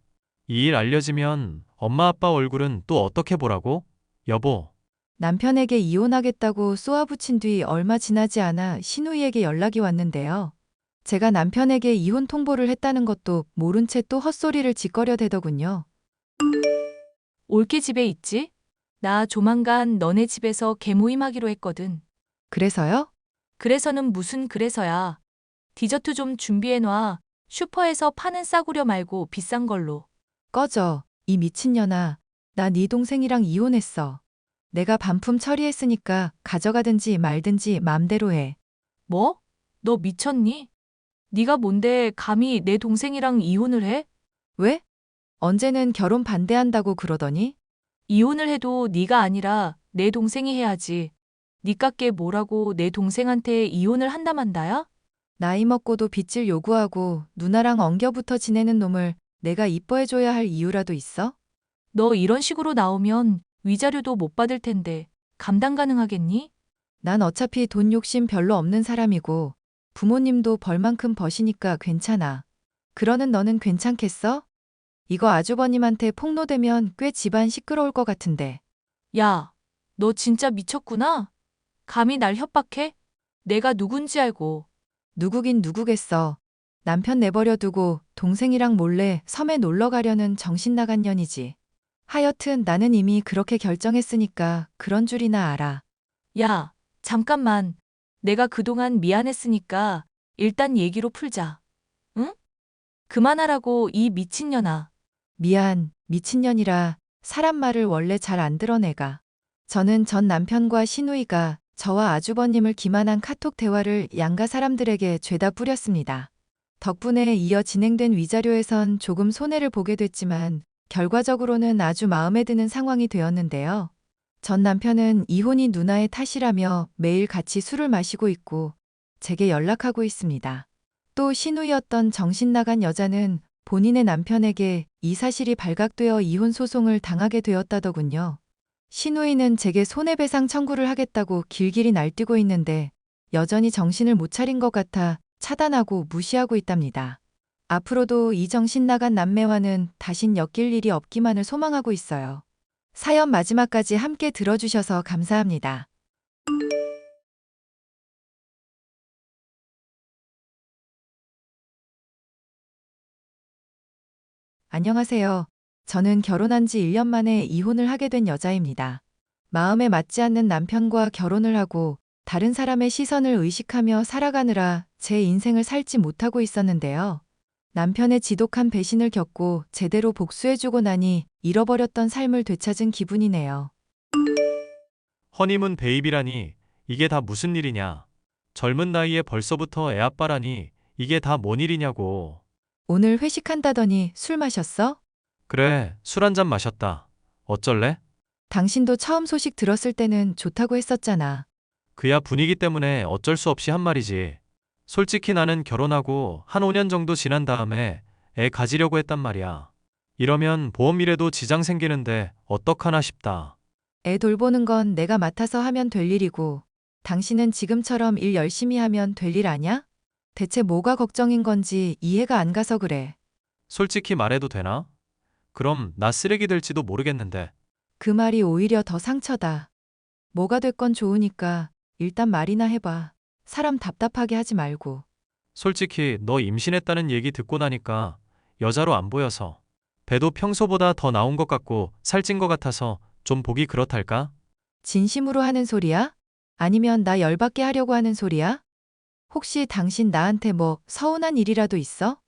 이 일 알려지면 엄마 아빠 얼굴은 또 어떻게 보라고? 여보. 남편에게 이혼하겠다고 쏘아붙인 뒤 얼마 지나지 않아 신우이에게 연락이 왔는데요. 제가 남편에게 이혼 통보를 했다는 것도 모른 채 또 헛소리를 짓거려 대더군요. 올케 집에 있지? 나 조만간 너네 집에서 개모임하기로 했거든. 그래서요? 그래서는 무슨 그래서야. 디저트 좀 준비해놔. 슈퍼에서 파는 싸구려 말고 비싼 걸로. 꺼져, 이 미친년아. 나 네 동생이랑 이혼했어. 내가 반품 처리했으니까 가져가든지 말든지 맘대로 해. 뭐? 너 미쳤니? 네가 뭔데 감히 내 동생이랑 이혼을 해? 왜? 언제는 결혼 반대한다고 그러더니? 이혼을 해도 네가 아니라 내 동생이 해야지. 니깎게 뭐라고 내 동생한테 이혼을 한다만다야? 나이 먹고도 빚을 요구하고 누나랑 엉겨붙어 지내는 놈을 내가 이뻐해줘야 할 이유라도 있어? 너 이런 식으로 나오면 위자료도 못 받을 텐데 감당 가능하겠니? 난 어차피 돈 욕심 별로 없는 사람이고 부모님도 벌만큼 버시니까 괜찮아. 그러는 너는 괜찮겠어? 이거 아주버님한테 폭로되면 꽤 집안 시끄러울 것 같은데. 야, 너 진짜 미쳤구나? 감히 날 협박해? 내가 누군지 알고. 누구긴 누구겠어. 남편 내버려 두고 동생이랑 몰래 섬에 놀러 가려는 정신 나간 년이지. 하여튼 나는 이미 그렇게 결정했으니까 그런 줄이나 알아. 야, 잠깐만. 내가 그동안 미안했으니까 일단 얘기로 풀자. 응? 그만하라고 이 미친년아. 미안, 미친년이라 사람 말을 원래 잘 안 들어 내가. 저는 전 남편과 시누이가 저와 아주버님을 기만한 카톡 대화를 양가 사람들에게 죄다 뿌렸습니다. 덕분에 이어 진행된 위자료에선 조금 손해를 보게 됐지만 결과적으로는 아주 마음에 드는 상황이 되었는데요. 전 남편은 이혼이 누나의 탓이라며 매일 같이 술을 마시고 있고 제게 연락하고 있습니다. 또 시누이였던 정신 나간 여자는 본인의 남편에게 이 사실이 발각되어 이혼 소송을 당하게 되었다더군요. 시누이는 제게 손해배상 청구를 하겠다고 길길이 날뛰고 있는데 여전히 정신을 못 차린 것 같아 차단하고 무시하고 있답니다. 앞으로도 이 정신 나간 남매와는 다신 엮일 일이 없기만을 소망하고 있어요. 사연 마지막까지 함께 들어주셔서 감사합니다. 안녕하세요. 저는 결혼한 지 1년 만에 이혼을 하게 된 여자입니다. 마음에 맞지 않는 남편과 결혼을 하고 다른 사람의 시선을 의식하며 살아가느라 제 인생을 살지 못하고 있었는데요. 남편의 지독한 배신을 겪고 제대로 복수해주고 나니 잃어버렸던 삶을 되찾은 기분이네요. 허니문 베이비라니 이게 다 무슨 일이냐. 젊은 나이에 벌써부터 애 아빠라니 이게 다 뭔 일이냐고. 오늘 회식한다더니 술 마셨어? 그래, 술 한 잔 마셨다. 어쩔래? 당신도 처음 소식 들었을 때는 좋다고 했었잖아. 그야 분위기 때문에 어쩔 수 없이 한 말이지. 솔직히 나는 결혼하고 한 5년 정도 지난 다음에 애 가지려고 했단 말이야. 이러면 보험일에도 지장 생기는데 어떡하나 싶다. 애 돌보는 건 내가 맡아서 하면 될 일이고 당신은 지금처럼 일 열심히 하면 될 일 아냐? 대체 뭐가 걱정인 건지 이해가 안 가서 그래. 솔직히 말해도 되나? 그럼 나 쓰레기 될지도 모르겠는데. 그 말이 오히려 더 상처다. 뭐가 됐건 좋으니까 일단 말이나 해봐. 사람 답답하게 하지 말고. 솔직히 너 임신했다는 얘기 듣고 나니까 여자로 안 보여서. 배도 평소보다 더 나온 것 같고 살찐 것 같아서 좀 보기 그렇달까? 진심으로 하는 소리야? 아니면 나 열받게 하려고 하는 소리야? 혹시 당신 나한테 뭐 서운한 일이라도 있어?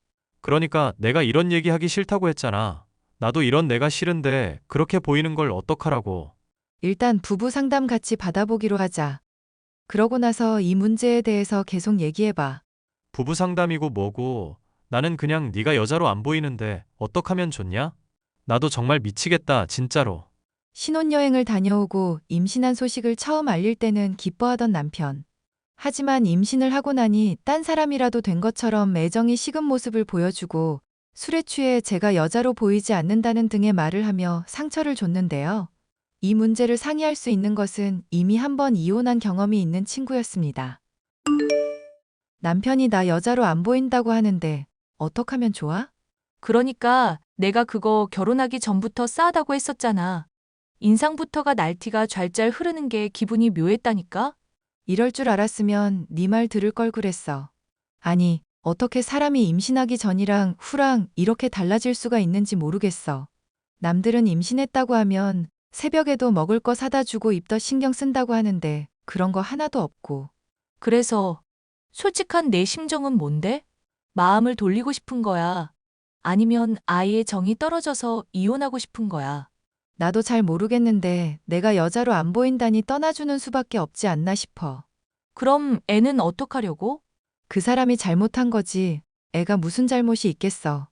그러니까 내가 이런 얘기하기 싫다고 했잖아. 나도 이런 내가 싫은데 그렇게 보이는 걸 어떡하라고. 일단 부부 상담 같이 받아보기로 하자. 그러고 나서 이 문제에 대해서 계속 얘기해봐. 부부 상담이고 뭐고 나는 그냥 네가 여자로 안 보이는데 어떡하면 좋냐? 나도 정말 미치겠다 진짜로. 신혼여행을 다녀오고 임신한 소식을 처음 알릴 때는 기뻐하던 남편. 하지만 임신을 하고 나니 딴 사람이라도 된 것처럼 애정이 식은 모습을 보여주고 술에 취해 제가 여자로 보이지 않는다는 등의 말을 하며 상처를 줬는데요. 이 문제를 상의할 수 있는 것은 이미 한 번 이혼한 경험이 있는 친구였습니다. 남편이 나 여자로 안 보인다고 하는데 어떡하면 좋아? 그러니까 내가 그거 결혼하기 전부터 싸하다고 했었잖아. 인상부터가 날티가 좔좔 흐르는 게 기분이 묘했다니까? 이럴 줄 알았으면 네 말 들을 걸 그랬어. 아니, 어떻게 사람이 임신하기 전이랑 후랑 이렇게 달라질 수가 있는지 모르겠어. 남들은 임신했다고 하면 새벽에도 먹을 거 사다 주고 입덧 신경 쓴다고 하는데 그런 거 하나도 없고. 그래서 솔직한 내 심정은 뭔데? 마음을 돌리고 싶은 거야. 아니면 아이의 정이 떨어져서 이혼하고 싶은 거야. 나도 잘 모르겠는데 내가 여자로 안 보인다니 떠나주는 수밖에 없지 않나 싶어. 그럼 애는 어떡하려고? 그 사람이 잘못한 거지. 애가 무슨 잘못이 있겠어.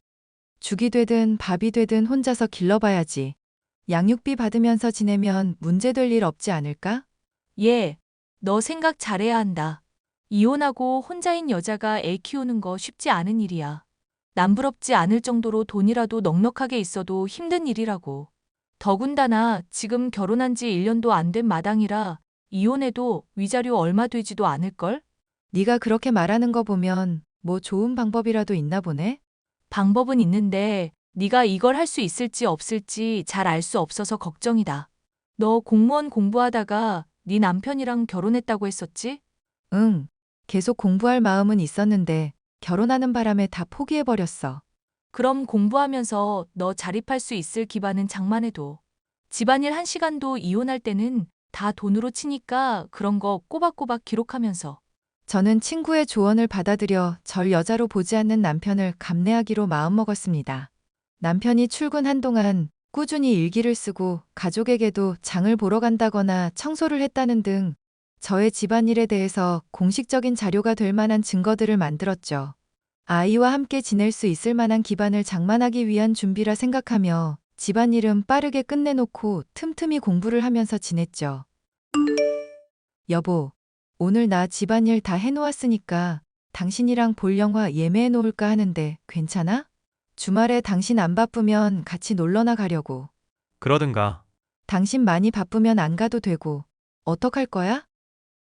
죽이 되든 밥이 되든 혼자서 길러봐야지. 양육비 받으면서 지내면 문제될 일 없지 않을까? 얘, 너 생각 잘해야 한다. 이혼하고 혼자인 여자가 애 키우는 거 쉽지 않은 일이야. 남부럽지 않을 정도로 돈이라도 넉넉하게 있어도 힘든 일이라고. 더군다나 지금 결혼한 지 1년도 안 된 마당이라 이혼해도 위자료 얼마 되지도 않을걸? 네가 그렇게 말하는 거 보면 뭐 좋은 방법이라도 있나 보네? 방법은 있는데 네가 이걸 할 수 있을지 없을지 잘 알 수 없어서 걱정이다. 너 공무원 공부하다가 네 남편이랑 결혼했다고 했었지? 응. 계속 공부할 마음은 있었는데 결혼하는 바람에 다 포기해버렸어. 그럼 공부하면서 너 자립할 수 있을 기반은 장만해도. 집안일 1시간도 이혼할 때는 다 돈으로 치니까 그런 거 꼬박꼬박 기록하면서. 저는 친구의 조언을 받아들여 절 여자로 보지 않는 남편을 감내하기로 마음먹었습니다. 남편이 출근한 동안 꾸준히 일기를 쓰고 가족에게도 장을 보러 간다거나 청소를 했다는 등 저의 집안일에 대해서 공식적인 자료가 될 만한 증거들을 만들었죠. 아이와 함께 지낼 수 있을 만한 기반을 장만하기 위한 준비라 생각하며 집안일은 빠르게 끝내놓고 틈틈이 공부를 하면서 지냈죠. 여보, 오늘 나 집안일 다 해놓았으니까 당신이랑 볼 영화 예매해 놓을까 하는데 괜찮아? 주말에 당신 안 바쁘면 같이 놀러나 가려고. 그러든가. 당신 많이 바쁘면 안 가도 되고. 어떡할 거야?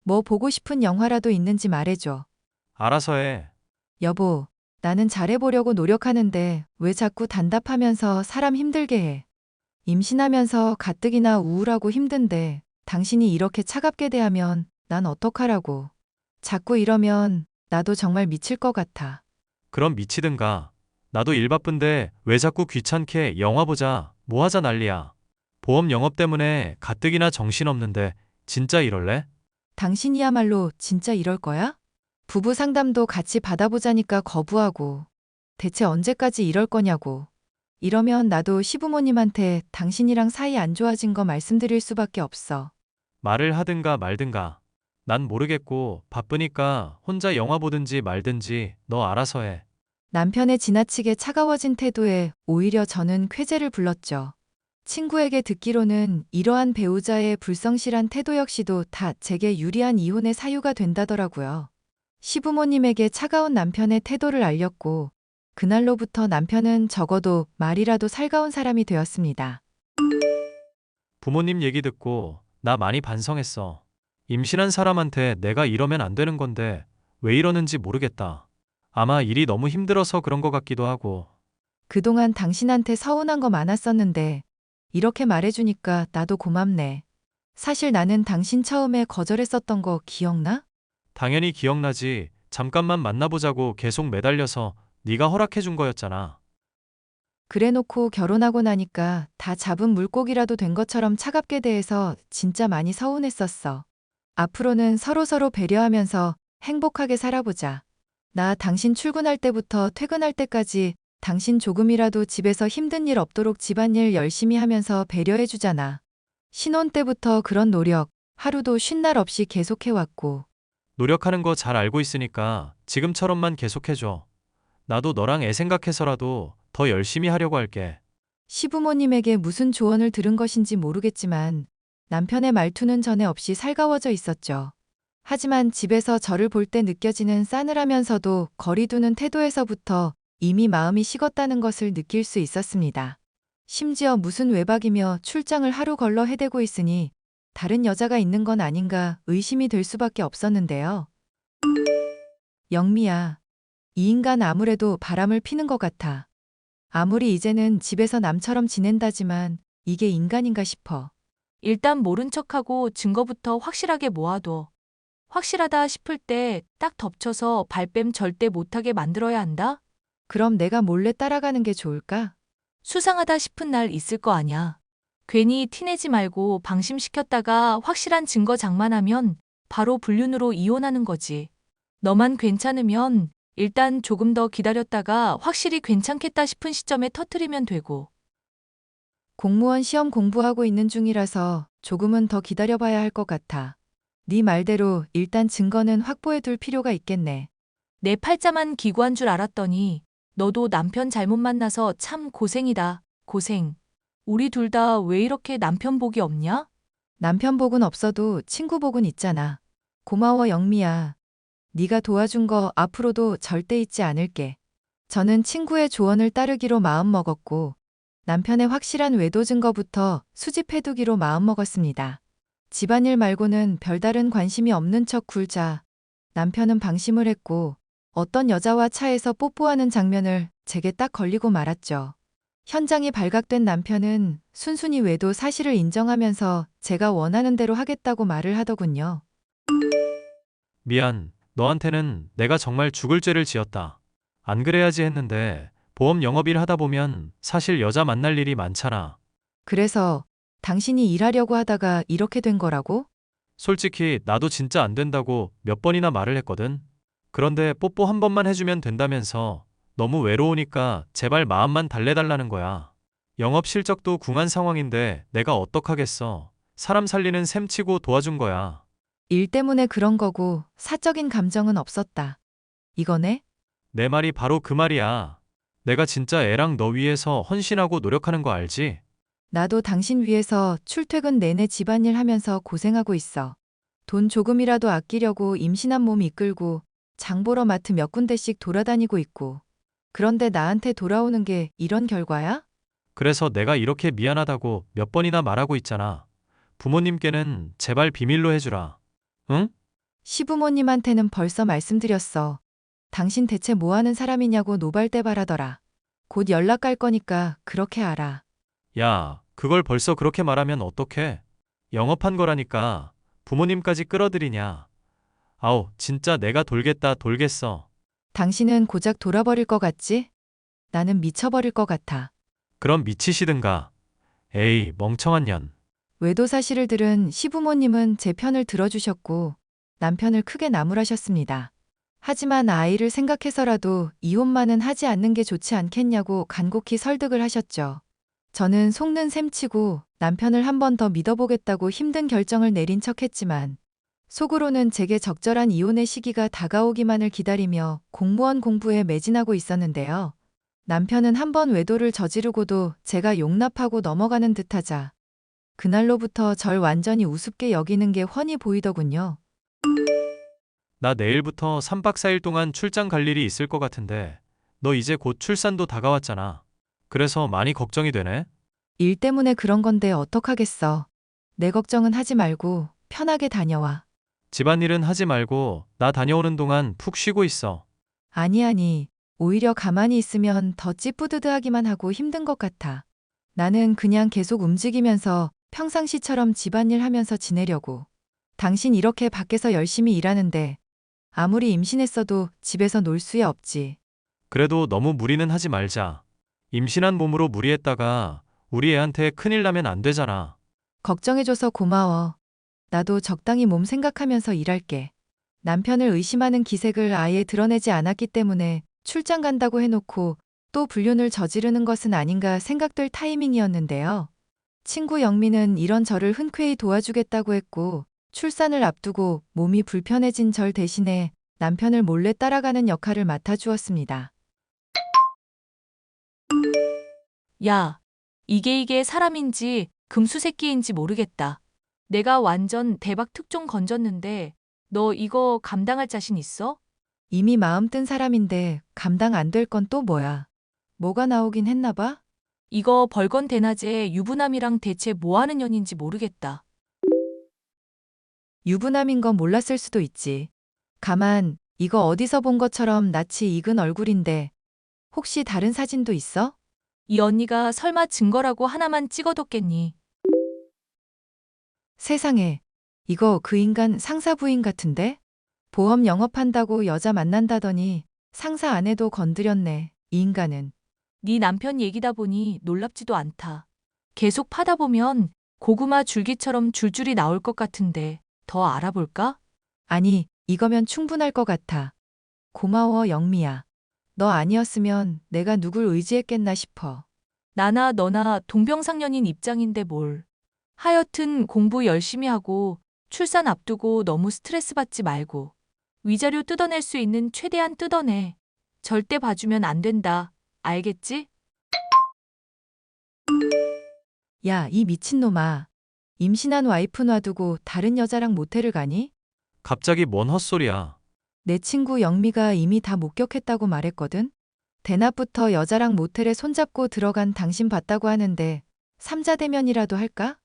뭐 보고 싶은 영화라도 있는지 말해줘. 알아서 해. 여보, 나는 잘해보려고 노력하는데 왜 자꾸 단답하면서 사람 힘들게 해. 임신하면서 가뜩이나 우울하고 힘든데 당신이 이렇게 차갑게 대하면 난 어떡하라고. 자꾸 이러면 나도 정말 미칠 것 같아. 그럼 미치든가. 나도 일 바쁜데 왜 자꾸 귀찮게 영화 보자, 뭐 하자 난리야. 보험 영업 때문에 가뜩이나 정신없는데 진짜 이럴래? 당신이야말로 진짜 이럴 거야? 부부 상담도 같이 받아보자니까 거부하고. 대체 언제까지 이럴 거냐고. 이러면 나도 시부모님한테 당신이랑 사이 안 좋아진 거 말씀드릴 수밖에 없어. 말을 하든가 말든가. 난 모르겠고 바쁘니까 혼자 영화 보든지 말든지 너 알아서 해. 남편의 지나치게 차가워진 태도에 오히려 저는 쾌재를 불렀죠. 친구에게 듣기로는 이러한 배우자의 불성실한 태도 역시도 다 제게 유리한 이혼의 사유가 된다더라고요. 시부모님에게 차가운 남편의 태도를 알렸고 그날로부터 남편은 적어도 말이라도 살가운 사람이 되었습니다. 부모님 얘기 듣고 나 많이 반성했어. 임신한 사람한테 내가 이러면 안 되는 건데 왜 이러는지 모르겠다. 아마 일이 너무 힘들어서 그런 것 같기도 하고. 그동안 당신한테 서운한 거 많았었는데 이렇게 말해주니까 나도 고맙네. 사실 나는 당신 처음에 거절했었던 거 기억나? 당연히 기억나지. 잠깐만 만나보자고 계속 매달려서 네가 허락해준 거였잖아. 그래놓고 결혼하고 나니까 다 잡은 물고기라도 된 것처럼 차갑게 대해서 진짜 많이 서운했었어. 앞으로는 서로서로 배려하면서 행복하게 살아보자. 나 당신 출근할 때부터 퇴근할 때까지 당신 조금이라도 집에서 힘든 일 없도록 집안일 열심히 하면서 배려해주잖아. 신혼 때부터 그런 노력 하루도 쉰 날 없이 계속해왔고. 노력하는 거 잘 알고 있으니까 지금처럼만 계속해줘. 나도 너랑 애 생각해서라도 더 열심히 하려고 할게. 시부모님에게 무슨 조언을 들은 것인지 모르겠지만 남편의 말투는 전에 없이 살가워져 있었죠. 하지만 집에서 저를 볼 때 느껴지는 싸늘하면서도 거리 두는 태도에서부터 이미 마음이 식었다는 것을 느낄 수 있었습니다. 심지어 무슨 외박이며 출장을 하루 걸러 해대고 있으니 다른 여자가 있는 건 아닌가 의심이 될 수밖에 없었는데요. 영미야, 이 인간 아무래도 바람을 피는 것 같아. 아무리 이제는 집에서 남처럼 지낸다지만 이게 인간인가 싶어. 일단 모른 척하고 증거부터 확실하게 모아둬. 확실하다 싶을 때 딱 덮쳐서 발뺌 절대 못하게 만들어야 한다? 그럼 내가 몰래 따라가는 게 좋을까? 수상하다 싶은 날 있을 거 아냐. 괜히 티내지 말고 방심시켰다가 확실한 증거 장만하면 바로 불륜으로 이혼하는 거지. 너만 괜찮으면 일단 조금 더 기다렸다가 확실히 괜찮겠다 싶은 시점에 터트리면 되고. 공무원 시험 공부하고 있는 중이라서 조금은 더 기다려봐야 할 것 같아. 네 말대로 일단 증거는 확보해 둘 필요가 있겠네. 내 팔자만 기구한 줄 알았더니 너도 남편 잘못 만나서 참 고생이다. 고생. 우리 둘 다 왜 이렇게 남편 복이 없냐? 남편 복은 없어도 친구 복은 있잖아. 고마워 영미야. 네가 도와준 거 앞으로도 절대 잊지 않을게. 저는 친구의 조언을 따르기로 마음먹었고 남편의 확실한 외도 증거부터 수집해두기로 마음먹었습니다. 집안일 말고는 별다른 관심이 없는 척 굴자. 남편은 방심을 했고 어떤 여자와 차에서 뽀뽀하는 장면을 제게 딱 걸리고 말았죠. 현장이 발각된 남편은 순순히 외도 사실을 인정하면서 제가 원하는 대로 하겠다고 말을 하더군요. 미안. 너한테는 내가 정말 죽을 죄를 지었다. 안 그래야지 했는데 보험 영업일 하다 보면 사실 여자 만날 일이 많잖아. 그래서 당신이 일하려고 하다가 이렇게 된 거라고? 솔직히 나도 진짜 안 된다고 몇 번이나 말을 했거든. 그런데 뽀뽀 한 번만 해주면 된다면서 너무 외로우니까 제발 마음만 달래달라는 거야. 영업 실적도 궁한 상황인데 내가 어떡하겠어. 사람 살리는 셈치고 도와준 거야. 일 때문에 그런 거고 사적인 감정은 없었다. 이거네? 내 말이 바로 그 말이야. 내가 진짜 애랑 너 위해서 헌신하고 노력하는 거 알지? 나도 당신 위해서 출퇴근 내내 집안일 하면서 고생하고 있어. 돈 조금이라도 아끼려고 임신한 몸 이끌고 장 보러 마트 몇 군데씩 돌아다니고 있고. 그런데 나한테 돌아오는 게 이런 결과야? 그래서 내가 이렇게 미안하다고 몇 번이나 말하고 있잖아. 부모님께는 제발 비밀로 해주라. 응? 시부모님한테는 벌써 말씀드렸어. 당신 대체 뭐 하는 사람이냐고 노발대발하더라. 곧 연락 갈 거니까 그렇게 알아. 야, 그걸 벌써 그렇게 말하면 어떡해? 영업한 거라니까 부모님까지 끌어들이냐. 아우, 진짜 내가 돌겠어. 당신은 고작 돌아버릴 것 같지? 나는 미쳐버릴 것 같아. 그럼 미치시든가. 에이, 멍청한 년. 외도 사실을 들은 시부모님은 제 편을 들어주셨고 남편을 크게 나무라셨습니다. 하지만 아이를 생각해서라도 이혼만은 하지 않는 게 좋지 않겠냐고 간곡히 설득을 하셨죠. 저는 속는 셈치고 남편을 한 번 더 믿어보겠다고 힘든 결정을 내린 척했지만 속으로는 제게 적절한 이혼의 시기가 다가오기만을 기다리며 공무원 공부에 매진하고 있었는데요. 남편은 한 번 외도를 저지르고도 제가 용납하고 넘어가는 듯하자 그날로부터 절 완전히 우습게 여기는 게 훤히 보이더군요. 나 내일부터 3박 4일 동안 출장 갈 일이 있을 것 같은데 너 이제 곧 출산도 다가왔잖아. 그래서 많이 걱정이 되네. 일 때문에 그런 건데 어떡하겠어. 내 걱정은 하지 말고 편하게 다녀와. 집안일은 하지 말고 나 다녀오는 동안 푹 쉬고 있어. 아니, 오히려 가만히 있으면 더 찌뿌드드하기만 하고 힘든 것 같아. 나는 그냥 계속 움직이면서 평상시처럼 집안일 하면서 지내려고. 당신 이렇게 밖에서 열심히 일하는데 아무리 임신했어도 집에서 놀 수야 없지. 그래도 너무 무리는 하지 말자. 임신한 몸으로 무리했다가 우리 애한테 큰일 나면 안 되잖아. 걱정해줘서 고마워. 나도 적당히 몸 생각하면서 일할게. 남편을 의심하는 기색을 아예 드러내지 않았기 때문에 출장 간다고 해놓고 또 불륜을 저지르는 것은 아닌가 생각될 타이밍이었는데요. 친구 영미는 이런 저를 흔쾌히 도와주겠다고 했고 출산을 앞두고 몸이 불편해진 절 대신에 남편을 몰래 따라가는 역할을 맡아주었습니다. 야, 이게 사람인지 금수새끼인지 모르겠다. 내가 완전 대박 특종 건졌는데 너 이거 감당할 자신 있어? 이미 마음 뜬 사람인데 감당 안 될 건 또 뭐야. 뭐가 나오긴 했나 봐? 이거 벌건 대낮에 유부남이랑 대체 뭐 하는 년인지 모르겠다. 유부남인 건 몰랐을 수도 있지. 가만, 이거 어디서 본 것처럼 낯이 익은 얼굴인데 혹시 다른 사진도 있어? 이 언니가 설마 증거라고 하나만 찍어뒀겠니? 세상에, 이거 그 인간 상사 부인 같은데? 보험 영업한다고 여자 만난다더니 상사 아내도 건드렸네, 이 인간은. 네 남편 얘기다 보니 놀랍지도 않다. 계속 파다 보면 고구마 줄기처럼 줄줄이 나올 것 같은데 더 알아볼까? 아니, 이거면 충분할 것 같아. 고마워, 영미야. 너 아니었으면 내가 누굴 의지했겠나 싶어. 나나 너나 동병상련인 입장인데 뭘. 하여튼 공부 열심히 하고 출산 앞두고 너무 스트레스 받지 말고. 위자료 뜯어낼 수 있는 최대한 뜯어내. 절대 봐주면 안 된다. 알겠지? 야, 이 미친놈아. 임신한 와이프 놔두고 다른 여자랑 모텔을 가니? 갑자기 뭔 헛소리야. 내 친구 영미가 이미 다 목격했다고 말했거든? 대낮부터 여자랑 모텔에 손잡고 들어간 당신 봤다고 하는데 삼자 대면이라도 할까?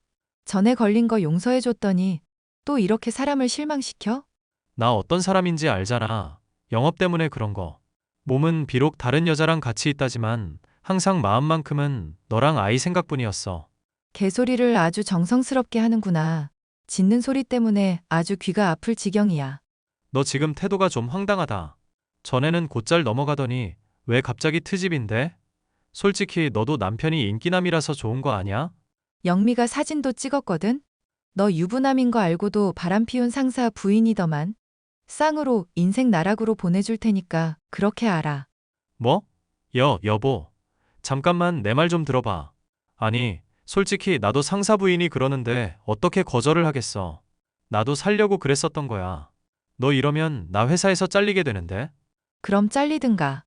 전에 걸린 거 용서해줬더니 또 이렇게 사람을 실망시켜? 나 어떤 사람인지 알잖아. 영업 때문에 그런 거. 몸은 비록 다른 여자랑 같이 있다지만 항상 마음만큼은 너랑 아이 생각뿐이었어. 개소리를 아주 정성스럽게 하는구나. 짖는 소리 때문에 아주 귀가 아플 지경이야. 너 지금 태도가 좀 황당하다. 전에는 곧잘 넘어가더니 왜 갑자기 트집인데? 솔직히 너도 남편이 인기남이라서 좋은 거 아니야? 영미가 사진도 찍었거든? 너 유부남인 거 알고도 바람 피운 상사 부인이더만. 쌍으로 인생 나락으로 보내줄 테니까 그렇게 알아. 뭐? 여보. 잠깐만 내 말 좀 들어봐. 아니, 솔직히 나도 상사 부인이 그러는데 어떻게 거절을 하겠어. 나도 살려고 그랬었던 거야. 너 이러면 나 회사에서 잘리게 되는데? 그럼 잘리든가.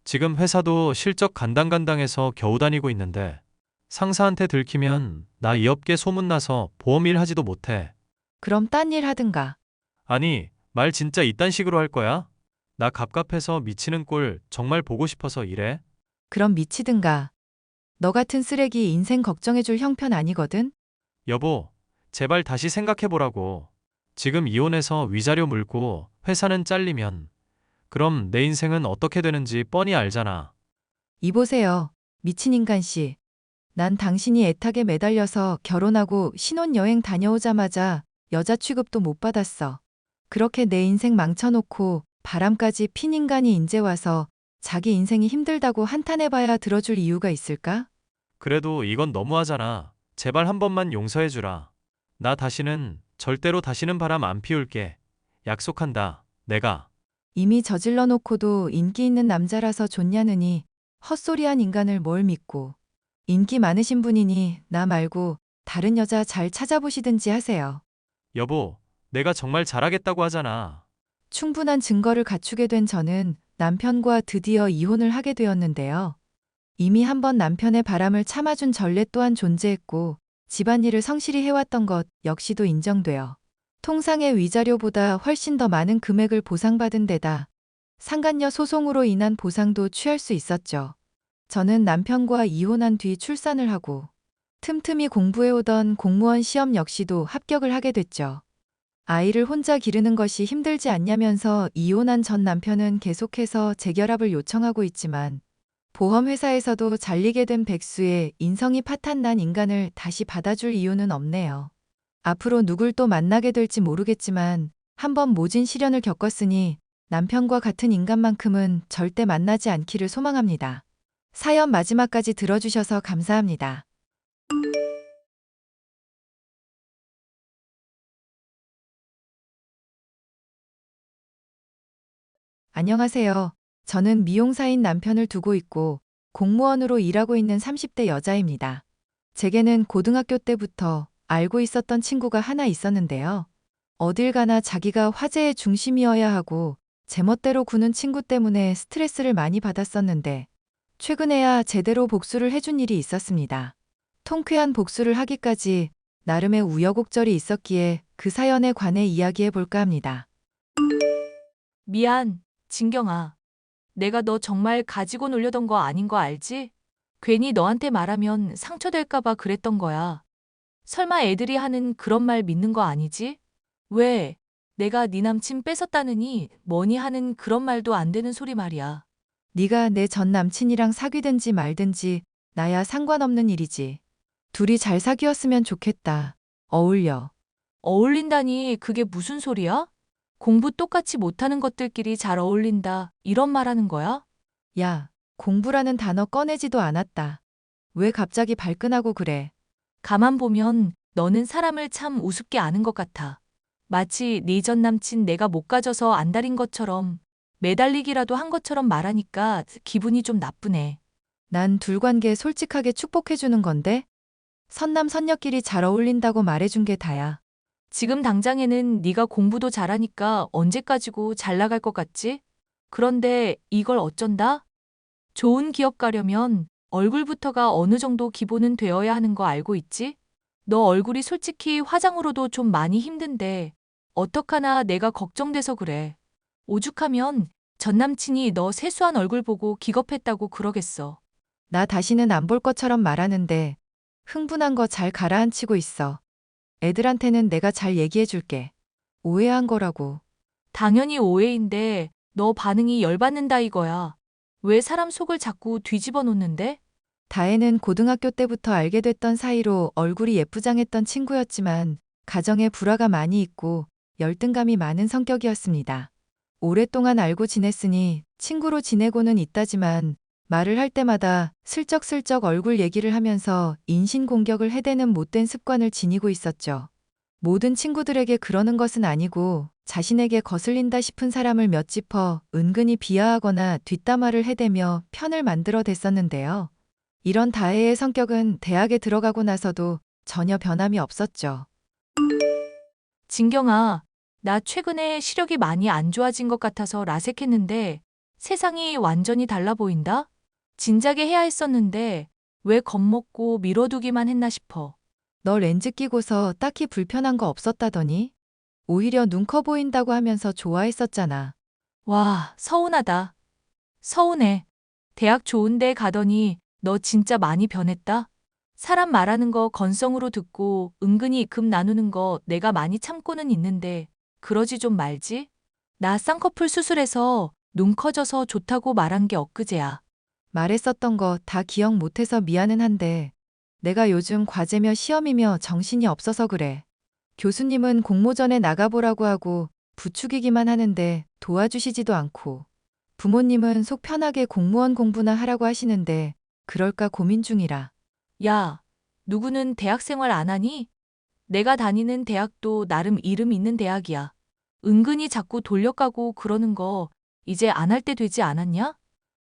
지금 회사도 실적 간당간당해서 겨우 다니고 있는데 상사한테 들키면 나 이 업계 소문나서 보험일 하지도 못해. 그럼 딴 일 하든가. 아니, 말 진짜 이딴 식으로 할 거야? 나 갑갑해서 미치는 꼴 정말 보고 싶어서 이래? 그럼 미치든가. 너 같은 쓰레기 인생 걱정해줄 형편 아니거든? 여보, 제발 다시 생각해보라고. 지금 이혼해서 위자료 물고 회사는 잘리면 그럼 내 인생은 어떻게 되는지 뻔히 알잖아. 이보세요. 미친 인간씨. 난 당신이 애타게 매달려서 결혼하고 신혼여행 다녀오자마자 여자 취급도 못 받았어. 그렇게 내 인생 망쳐놓고 바람까지 핀 인간이 인제 와서 자기 인생이 힘들다고 한탄해봐야 들어줄 이유가 있을까? 그래도 이건 너무하잖아. 제발 한 번만 용서해주라. 나 절대로 다시는 바람 안 피울게. 약속한다. 내가. 이미 저질러 놓고도 인기 있는 남자라서 좋냐느니 헛소리한 인간을 뭘 믿고. 인기 많으신 분이니 나 말고 다른 여자 잘 찾아보시든지 하세요. 여보, 내가 정말 잘하겠다고 하잖아. 충분한 증거를 갖추게 된 저는 남편과 드디어 이혼을 하게 되었는데요. 이미 한 번 남편의 바람을 참아준 전례 또한 존재했고 집안일을 성실히 해왔던 것 역시도 인정되어 통상의 위자료보다 훨씬 더 많은 금액을 보상받은 데다 상간녀 소송으로 인한 보상도 취할 수 있었죠. 저는 남편과 이혼한 뒤 출산을 하고 틈틈이 공부해오던 공무원 시험 역시도 합격을 하게 됐죠. 아이를 혼자 기르는 것이 힘들지 않냐면서 이혼한 전 남편은 계속해서 재결합을 요청하고 있지만 보험회사에서도 잘리게 된 백수의 인성이 파탄난 인간을 다시 받아줄 이유는 없네요. 앞으로 누굴 또 만나게 될지 모르겠지만 한번 모진 시련을 겪었으니 남편과 같은 인간만큼은 절대 만나지 않기를 소망합니다. 사연 마지막까지 들어주셔서 감사합니다. 안녕하세요. 저는 미용사인 남편을 두고 있고 공무원으로 일하고 있는 30대 여자입니다. 제게는 고등학교 때부터 알고 있었던 친구가 하나 있었는데요. 어딜 가나 자기가 화제의 중심이어야 하고 제멋대로 구는 친구 때문에 스트레스를 많이 받았었는데 최근에야 제대로 복수를 해준 일이 있었습니다. 통쾌한 복수를 하기까지 나름의 우여곡절이 있었기에 그 사연에 관해 이야기해 볼까 합니다. 미안, 진경아. 내가 너 정말 가지고 놀려던 거 아닌 거 알지? 괜히 너한테 말하면 상처될까봐 그랬던 거야. 설마 애들이 하는 그런 말 믿는 거 아니지? 왜? 내가 네 남친 뺏었다느니 뭐니 하는 그런 말도 안 되는 소리 말이야. 네가 내 전 남친이랑 사귀든지 말든지 나야 상관없는 일이지. 둘이 잘 사귀었으면 좋겠다. 어울려. 어울린다니 그게 무슨 소리야? 공부 똑같이 못하는 것들끼리 잘 어울린다 이런 말 하는 거야? 야, 공부라는 단어 꺼내지도 않았다. 왜 갑자기 발끈하고 그래? 가만 보면 너는 사람을 참 우습게 아는 것 같아. 마치 네 전 남친 내가 못 가져서 안달인 것처럼 매달리기라도 한 것처럼 말하니까 기분이 좀 나쁘네. 난 둘 관계 솔직하게 축복해주는 건데? 선남 선녀끼리 잘 어울린다고 말해준 게 다야. 지금 당장에는 네가 공부도 잘하니까 언제까지고 잘 나갈 것 같지? 그런데 이걸 어쩐다? 좋은 기업 가려면 얼굴부터가 어느 정도 기본은 되어야 하는 거 알고 있지? 너 얼굴이 솔직히 화장으로도 좀 많이 힘든데 어떡하나 내가 걱정돼서 그래. 오죽하면 전 남친이 너 세수한 얼굴 보고 기겁했다고 그러겠어. 나 다시는 안 볼 것처럼 말하는데 흥분한 거 잘 가라앉히고 있어. 애들한테는 내가 잘 얘기해 줄게. 오해한 거라고. 당연히 오해인데 너 반응이 열받는다 이거야. 왜 사람 속을 자꾸 뒤집어 놓는데? 다혜는 고등학교 때부터 알게 됐던 사이로 얼굴이 예쁘장했던 친구였지만 가정에 불화가 많이 있고 열등감이 많은 성격이었습니다. 오랫동안 알고 지냈으니 친구로 지내고는 있다지만 말을 할 때마다 슬쩍슬쩍 얼굴 얘기를 하면서 인신공격을 해대는 못된 습관을 지니고 있었죠. 모든 친구들에게 그러는 것은 아니고 자신에게 거슬린다 싶은 사람을 몇 짚어 은근히 비하하거나 뒷담화를 해대며 편을 만들어 댔었는데요. 이런 다혜의 성격은 대학에 들어가고 나서도 전혀 변함이 없었죠. 진경아, 나 최근에 시력이 많이 안 좋아진 것 같아서 라섹했는데 세상이 완전히 달라 보인다? 진작에 해야 했었는데 왜 겁먹고 미뤄두기만 했나 싶어. 너 렌즈 끼고서 딱히 불편한 거 없었다더니? 오히려 눈 커 보인다고 하면서 좋아했었잖아. 와, 서운하다. 서운해. 대학 좋은 데 가더니 너 진짜 많이 변했다. 사람 말하는 거 건성으로 듣고 은근히 금 나누는 거 내가 많이 참고는 있는데 그러지 좀 말지? 나 쌍꺼풀 수술해서 눈 커져서 좋다고 말한 게 엊그제야. 말했었던 거 다 기억 못해서 미안은 한데 내가 요즘 과제며 시험이며 정신이 없어서 그래. 교수님은 공모전에 나가보라고 하고 부추기기만 하는데 도와주시지도 않고 부모님은 속 편하게 공무원 공부나 하라고 하시는데 그럴까 고민 중이라. 야, 누구는 대학 생활 안 하니? 내가 다니는 대학도 나름 이름 있는 대학이야. 은근히 자꾸 돌려가고 그러는 거 이제 안 할 때 되지 않았냐?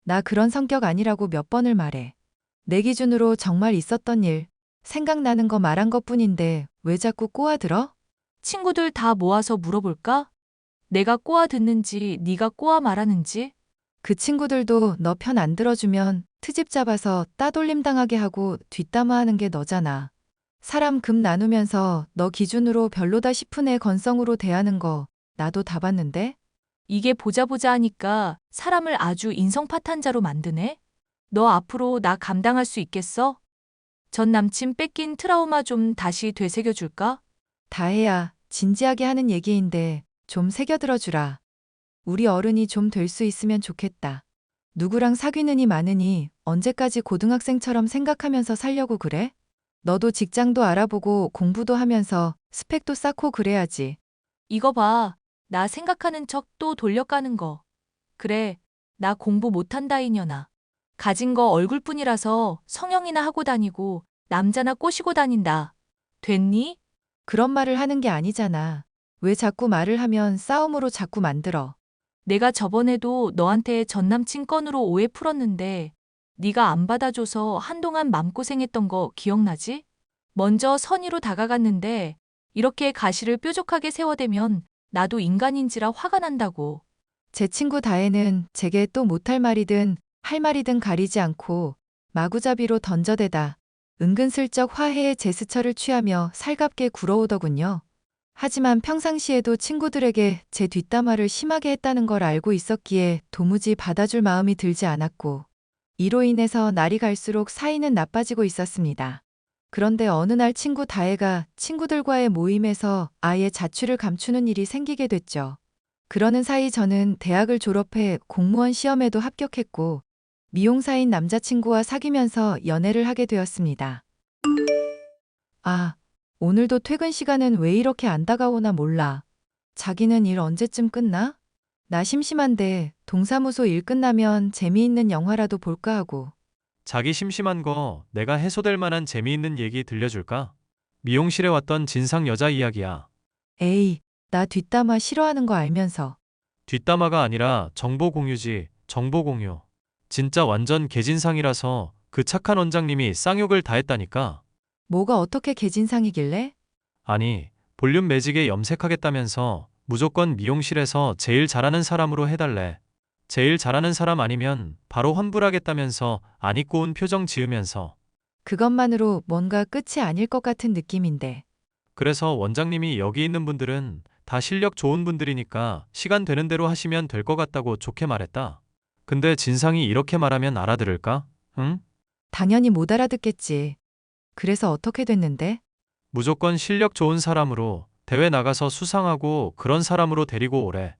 나 그런 성격 아니라고 몇 번을 말해. 내 기준으로 정말 있었던 일, 생각나는 거 말한 것뿐인데 왜 자꾸 꼬아들어? 친구들 다 모아서 물어볼까? 내가 꼬아 듣는지 네가 꼬아 말하는지? 그 친구들도 너 편 안 들어주면 트집 잡아서 따돌림 당하게 하고 뒷담화하는 게 너잖아. 사람 금 나누면서 너 기준으로 별로다 싶은 애 건성으로 대하는 거 나도 다 봤는데? 이게 보자 하니까 사람을 아주 인성파탄자로 만드네? 너 앞으로 나 감당할 수 있겠어? 전 남친 뺏긴 트라우마 좀 다시 되새겨줄까? 다혜야, 진지하게 하는 얘기인데 좀 새겨들어 주라. 우리 어른이 좀 될 수 있으면 좋겠다. 누구랑 사귀느니 마느니 언제까지 고등학생처럼 생각하면서 살려고 그래? 너도 직장도 알아보고 공부도 하면서 스펙도 쌓고 그래야지. 이거 봐. 나 생각하는 척 또 돌려가는 거. 그래, 나 공부 못한다 이년아. 가진 거 얼굴뿐이라서 성형이나 하고 다니고 남자나 꼬시고 다닌다. 됐니? 그런 말을 하는 게 아니잖아. 왜 자꾸 말을 하면 싸움으로 자꾸 만들어. 내가 저번에도 너한테 전 남친 건으로 오해 풀었는데 네가 안 받아줘서 한동안 맘고생했던 거 기억나지? 먼저 선의로 다가갔는데 이렇게 가시를 뾰족하게 세워대면 나도 인간인지라 화가 난다고. 제 친구 다혜는 제게 또 못할 말이든 할 말이든 가리지 않고 마구잡이로 던져대다 은근슬쩍 화해의 제스처를 취하며 살갑게 굴어오더군요. 하지만 평상시에도 친구들에게 제 뒷담화를 심하게 했다는 걸 알고 있었기에 도무지 받아줄 마음이 들지 않았고 이로 인해서 날이 갈수록 사이는 나빠지고 있었습니다. 그런데 어느 날 친구 다혜가 친구들과의 모임에서 아예 자취를 감추는 일이 생기게 됐죠. 그러는 사이 저는 대학을 졸업해 공무원 시험에도 합격했고 미용사인 남자친구와 사귀면서 연애를 하게 되었습니다. 아, 오늘도 퇴근 시간은 왜 이렇게 안 다가오나 몰라. 자기는 일 언제쯤 끝나? 나 심심한데 동사무소 일 끝나면 재미있는 영화라도 볼까 하고. 자기 심심한 거 내가 해소될 만한 재미있는 얘기 들려줄까? 미용실에 왔던 진상 여자 이야기야. 에이, 나 뒷담화 싫어하는 거 알면서. 뒷담화가 아니라 정보 공유지, 정보 공유. 진짜 완전 개진상이라서 그 착한 원장님이 쌍욕을 다 했다니까. 뭐가 어떻게 개진상이길래? 아니, 볼륨 매직에 염색하겠다면서 무조건 미용실에서 제일 잘하는 사람으로 해달래. 제일 잘하는 사람 아니면 바로 환불하겠다면서 안 입고 온 표정 지으면서. 그것만으로 뭔가 끝이 아닐 것 같은 느낌인데. 그래서 원장님이 여기 있는 분들은 다 실력 좋은 분들이니까 시간 되는 대로 하시면 될 것 같다고 좋게 말했다. 근데 진상이 이렇게 말하면 알아들을까? 응? 당연히 못 알아듣겠지. 그래서 어떻게 됐는데? 무조건 실력 좋은 사람으로 대회 나가서 수상하고 그런 사람으로 데리고 오래.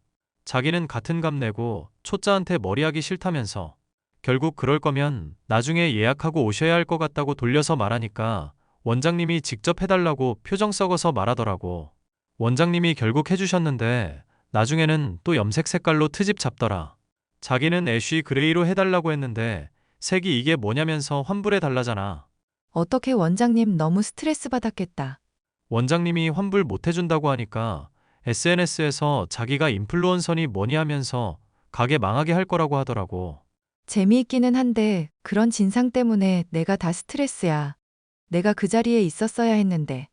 자기는 같은 값 내고 초짜한테 머리하기 싫다면서. 결국 그럴 거면 나중에 예약하고 오셔야 할 것 같다고 돌려서 말하니까 원장님이 직접 해달라고 표정 썩어서 말하더라고. 원장님이 결국 해주셨는데 나중에는 또 염색 색깔로 트집 잡더라. 자기는 애쉬 그레이로 해달라고 했는데 색이 이게 뭐냐면서 환불해 달라잖아. 어떻게 원장님 너무 스트레스 받았겠다. 원장님이 환불 못 해준다고 하니까 SNS에서 자기가 인플루언서니 뭐니 하면서 가게 망하게 할 거라고 하더라고. 재미있기는 한데 그런 진상 때문에 내가 다 스트레스야. 내가 그 자리에 있었어야 했는데.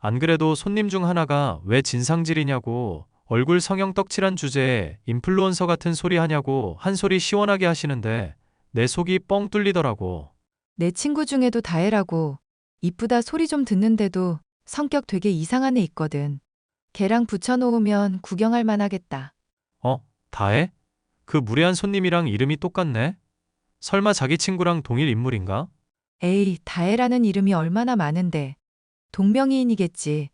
안 그래도 손님 중 하나가 왜 진상질이냐고 얼굴 성형 떡칠한 주제에 인플루언서 같은 소리 하냐고 한 소리 시원하게 하시는데 내 속이 뻥 뚫리더라고. 내 친구 중에도 다혜라고 이쁘다 소리 좀 듣는데도 성격 되게 이상한 애 있거든. 걔랑 붙여놓으면 구경할 만하겠다. 다혜? 그 무례한 손님이랑 이름이 똑같네? 설마 자기 친구랑 동일 인물인가? 에이, 다혜라는 이름이 얼마나 많은데. 동명이인이겠지.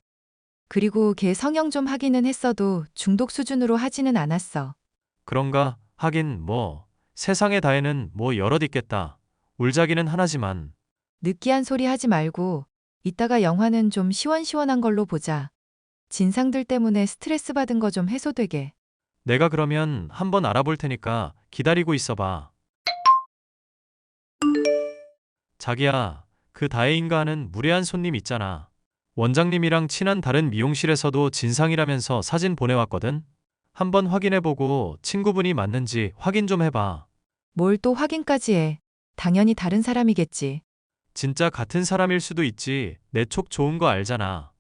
그리고 걔 성형 좀 하기는 했어도 중독 수준으로 하지는 않았어. 그런가? 하긴 뭐 세상에 다혜는 뭐 여럿 있겠다. 울자기는 하나지만. 느끼한 소리 하지 말고 이따가 영화는 좀 시원시원한 걸로 보자. 진상들 때문에 스트레스 받은 거 좀 해소되게. 내가 그러면 한번 알아볼 테니까 기다리고 있어봐. 자기야, 그 다혜인가 하는 무례한 손님 있잖아. 원장님이랑 친한 다른 미용실에서도 진상이라면서 사진 보내왔거든? 한번 확인해보고 친구분이 맞는지 확인 좀 해봐. 뭘 또 확인까지 해. 당연히 다른 사람이겠지. 진짜 같은 사람일 수도 있지. 내 촉 좋은 거 알잖아.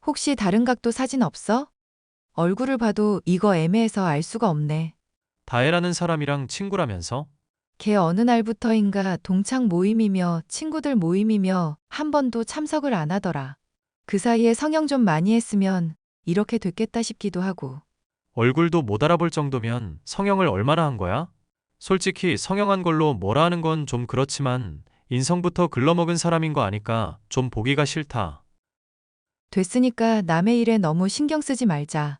혹시 다른 각도 사진 없어? 얼굴을 봐도 이거 애매해서 알 수가 없네. 다혜라는 사람이랑 친구라면서? 걔 어느 날부터인가 동창 모임이며 친구들 모임이며 한 번도 참석을 안 하더라. 그 사이에 성형 좀 많이 했으면 이렇게 됐겠다 싶기도 하고. 얼굴도 못 알아볼 정도면 성형을 얼마나 한 거야? 솔직히 성형한 걸로 뭐라 하는 건 좀 그렇지만 인성부터 글러먹은 사람인 거 아니까 좀 보기가 싫다. 됐으니까 남의 일에 너무 신경 쓰지 말자.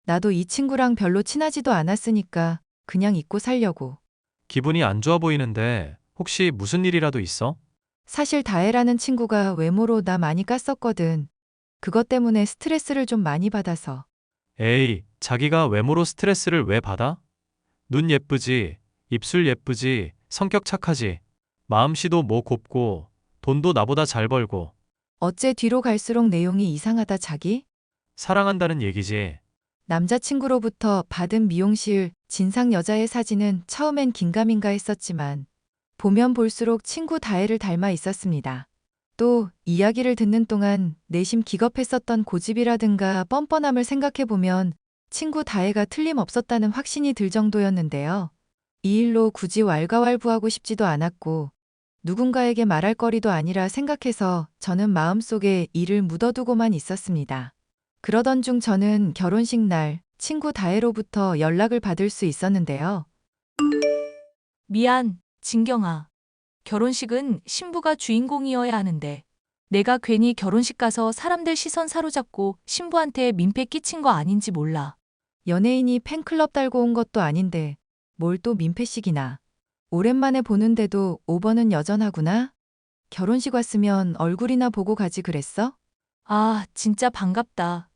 나도 이 친구랑 별로 친하지도 않았으니까 그냥 잊고 살려고. 기분이 안 좋아 보이는데 혹시 무슨 일이라도 있어? 사실 다혜라는 친구가 외모로 나 많이 깠었거든. 그것 때문에 스트레스를 좀 많이 받아서. 에이, 자기가 외모로 스트레스를 왜 받아? 눈 예쁘지, 입술 예쁘지, 성격 착하지, 마음씨도 뭐 곱고, 돈도 나보다 잘 벌고, 어째 뒤로 갈수록 내용이 이상하다 자기? 사랑한다는 얘기지. 남자친구로부터 받은 미용실 진상 여자의 사진은 처음엔 긴가민가 했었지만 보면 볼수록 친구 다혜를 닮아 있었습니다. 또 이야기를 듣는 동안 내심 기겁했었던 고집이라든가 뻔뻔함을 생각해보면 친구 다혜가 틀림없었다는 확신이 들 정도였는데요. 이 일로 굳이 왈가왈부하고 싶지도 않았고 누군가에게 말할 거리도 아니라 생각해서 저는 마음속에 이를 묻어두고만 있었습니다. 그러던 중 저는 결혼식 날 친구 다혜로부터 연락을 받을 수 있었는데요. 미안, 진경아. 결혼식은 신부가 주인공이어야 하는데 내가 괜히 결혼식 가서 사람들 시선 사로잡고 신부한테 민폐 끼친 거 아닌지 몰라. 연예인이 팬클럽 달고 온 것도 아닌데 뭘 또 민폐식이나. 오랜만에 보는데도 5번은 여전하구나. 결혼식 왔으면 얼굴이나 보고 가지 그랬어? 아, 진짜 반갑다.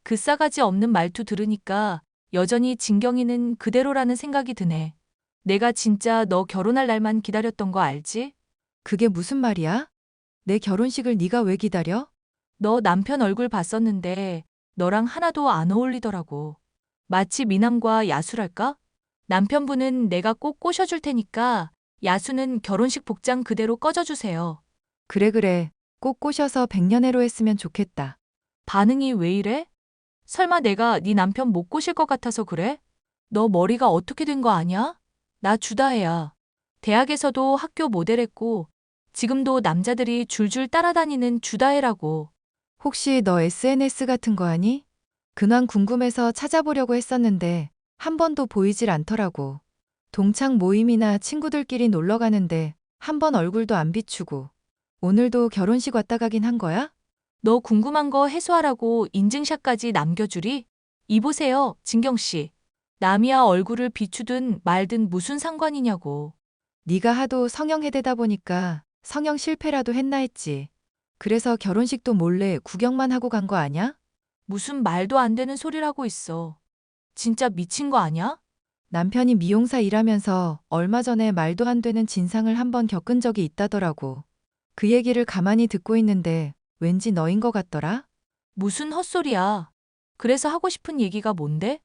그 싸가지 없는 말투 들으니까 여전히 진경이는 그대로라는 생각이 드네. 내가 진짜 너 결혼할 날만 기다렸던 거 알지? 그게 무슨 말이야? 내 결혼식을 네가 왜 기다려? 너 남편 얼굴 봤었는데 너랑 하나도 안 어울리더라고. 마치 미남과 야수랄까? 남편분은 내가 꼭 꼬셔줄 테니까 야수는 결혼식 복장 그대로 꺼져주세요. 그래. 꼭 꼬셔서 백년해로 했으면 좋겠다. 반응이 왜 이래? 설마 내가 네 남편 못 꼬실 것 같아서 그래? 너 머리가 어떻게 된 거 아냐? 나 주다혜야. 대학에서도 학교 모델했고 지금도 남자들이 줄줄 따라다니는 주다혜라고. 혹시 너 SNS 같은 거 하니? 근황 궁금해서 찾아보려고 했었는데 한 번도 보이질 않더라고. 동창 모임이나 친구들끼리 놀러 가는데 한 번 얼굴도 안 비추고. 오늘도 결혼식 왔다 가긴 한 거야? 너 궁금한 거 해소하라고 인증샷까지 남겨주리? 이보세요, 진경 씨. 남이야 얼굴을 비추든 말든 무슨 상관이냐고. 네가 하도 성형 해대다 보니까 성형 실패라도 했나 했지. 그래서 결혼식도 몰래 구경만 하고 간 거 아냐? 무슨 말도 안 되는 소리를 하고 있어. 진짜 미친 거 아냐? 남편이 미용사 일하면서 얼마 전에 말도 안 되는 진상을 한 번 겪은 적이 있다더라고. 그 얘기를 가만히 듣고 있는데 왠지 너인 것 같더라? 무슨 헛소리야. 그래서 하고 싶은 얘기가 뭔데?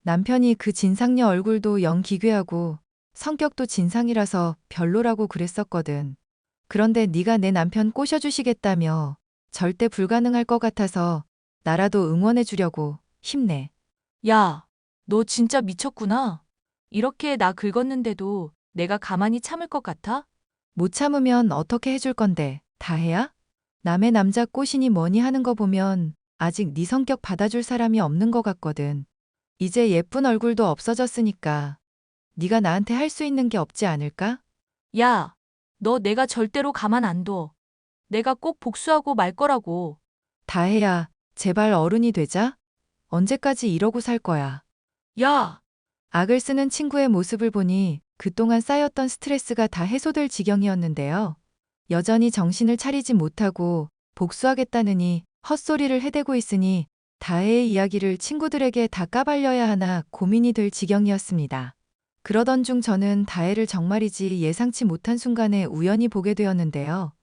남편이 그 진상녀 얼굴도 영 기괴하고 성격도 진상이라서 별로라고 그랬었거든. 그런데 네가 내 남편 꼬셔주시겠다며 절대 불가능할 것 같아서 나라도 응원해 주려고 힘내. 야, 너 진짜 미쳤구나. 이렇게 나 긁었는데도 내가 가만히 참을 것 같아? 못 참으면 어떻게 해줄 건데, 다혜야? 남의 남자 꼬시니 뭐니 하는 거 보면 아직 네 성격 받아줄 사람이 없는 것 같거든. 이제 예쁜 얼굴도 없어졌으니까 네가 나한테 할 수 있는 게 없지 않을까? 야, 너 내가 절대로 가만 안 둬. 내가 꼭 복수하고 말 거라고. 다혜야, 제발 어른이 되자. 언제까지 이러고 살 거야. 야, 악을 쓰는 친구의 모습을 보니 그동안 쌓였던 스트레스가 다 해소될 지경이었는데요. 여전히 정신을 차리지 못하고 복수하겠다느니 헛소리를 해대고 있으니 다혜의 이야기를 친구들에게 다 까발려야 하나 고민이 될 지경이었습니다. 그러던 중 저는 다혜를 정말이지 예상치 못한 순간에 우연히 보게 되었는데요.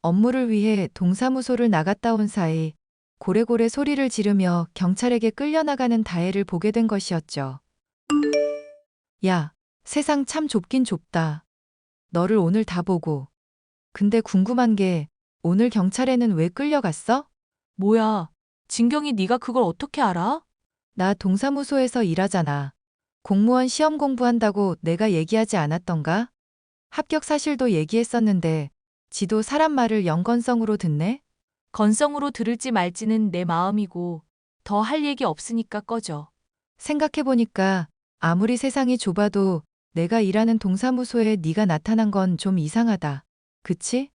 업무를 위해 동사무소를 나갔다 온 사이 고래고래 소리를 지르며 경찰에게 끌려나가는 다혜를 보게 된 것이었죠. 야, 세상 참 좁긴 좁다. 너를 오늘 다 보고. 근데 궁금한 게 오늘 경찰에는 왜 끌려갔어? 뭐야. 진경이 네가 그걸 어떻게 알아? 나 동사무소에서 일하잖아. 공무원 시험 공부한다고 내가 얘기하지 않았던가? 합격 사실도 얘기했었는데 지도 사람 말을 연건성으로 듣네? 건성으로 들을지 말지는 내 마음이고 더 할 얘기 없으니까 꺼져. 생각해보니까 아무리 세상이 좁아도 내가 일하는 동사무소에 네가 나타난 건 좀 이상하다. 그치?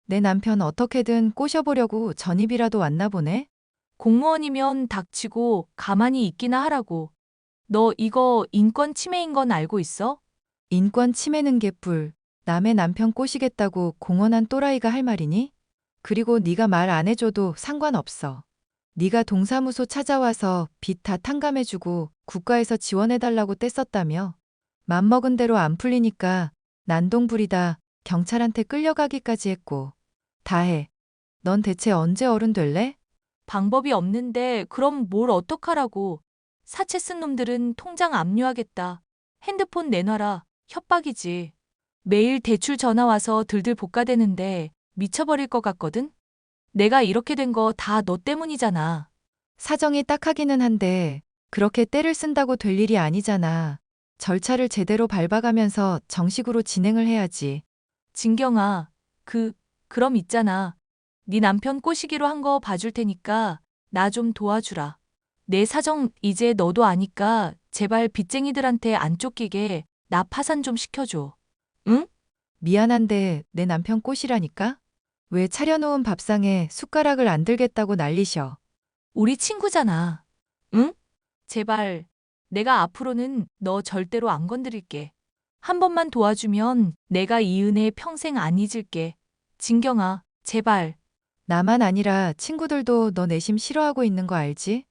내 남편 어떻게든 꼬셔보려고 전입이라도 왔나 보네? 공무원이면 닥치고 가만히 있기나 하라고. 너 이거 인권 침해인 건 알고 있어? 인권 침해는 개뿔. 남의 남편 꼬시겠다고 공언한 또라이가 할 말이니? 그리고 네가 말 안 해줘도 상관없어. 네가 동사무소 찾아와서 빚 다 탕감해주고 국가에서 지원해달라고 떼썼다며. 맘먹은 대로 안 풀리니까 난동불이다 경찰한테 끌려가기까지 했고. 다혜, 넌 대체 언제 어른 될래? 방법이 없는데 그럼 뭘 어떡하라고. 사채 쓴 놈들은 통장 압류하겠다. 핸드폰 내놔라. 협박이지. 매일 대출 전화 와서 들들 볶아대는데 미쳐버릴 것 같거든? 내가 이렇게 된 거 다 너 때문이잖아. 사정이 딱하기는 한데 그렇게 떼를 쓴다고 될 일이 아니잖아. 절차를 제대로 밟아가면서 정식으로 진행을 해야지. 진경아, 그럼 있잖아. 네 남편 꼬시기로 한 거 봐줄 테니까 나 좀 도와주라. 내 사정 이제 너도 아니까 제발 빚쟁이들한테 안 쫓기게 나 파산 좀 시켜줘. 응? 미안한데 내 남편 꼬시라니까? 왜 차려놓은 밥상에 숟가락을 안 들겠다고 난리셔. 우리 친구잖아. 응? 제발 내가 앞으로는 너 절대로 안 건드릴게. 한 번만 도와주면 내가 이 은혜 평생 안 잊을게. 진경아, 제발. 나만 아니라 친구들도 너 내심 싫어하고 있는 거 알지?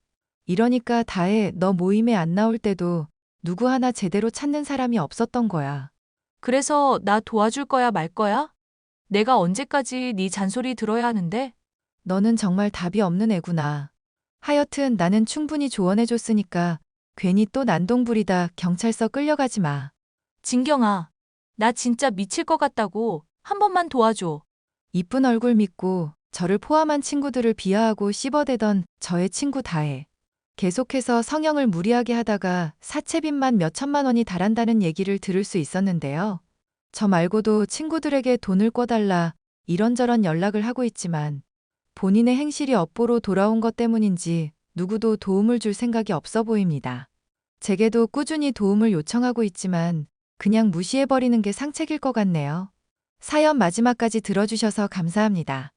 이러니까 다혜 너 모임에 안 나올 때도 누구 하나 제대로 찾는 사람이 없었던 거야. 그래서 나 도와줄 거야 말 거야? 내가 언제까지 네 잔소리 들어야 하는데? 너는 정말 답이 없는 애구나. 하여튼 나는 충분히 조언해줬으니까 괜히 또 난동부리다 경찰서 끌려가지 마. 진경아, 나 진짜 미칠 것 같다고. 한 번만 도와줘. 이쁜 얼굴 믿고 저를 포함한 친구들을 비하하고 씹어대던 저의 친구 다혜. 계속해서 성형을 무리하게 하다가 사채빚만 몇 천만 원이 달한다는 얘기를 들을 수 있었는데요. 저 말고도 친구들에게 돈을 꿔달라 이런저런 연락을 하고 있지만 본인의 행실이 업보로 돌아온 것 때문인지 누구도 도움을 줄 생각이 없어 보입니다. 제게도 꾸준히 도움을 요청하고 있지만 그냥 무시해버리는 게 상책일 것 같네요. 사연 마지막까지 들어주셔서 감사합니다.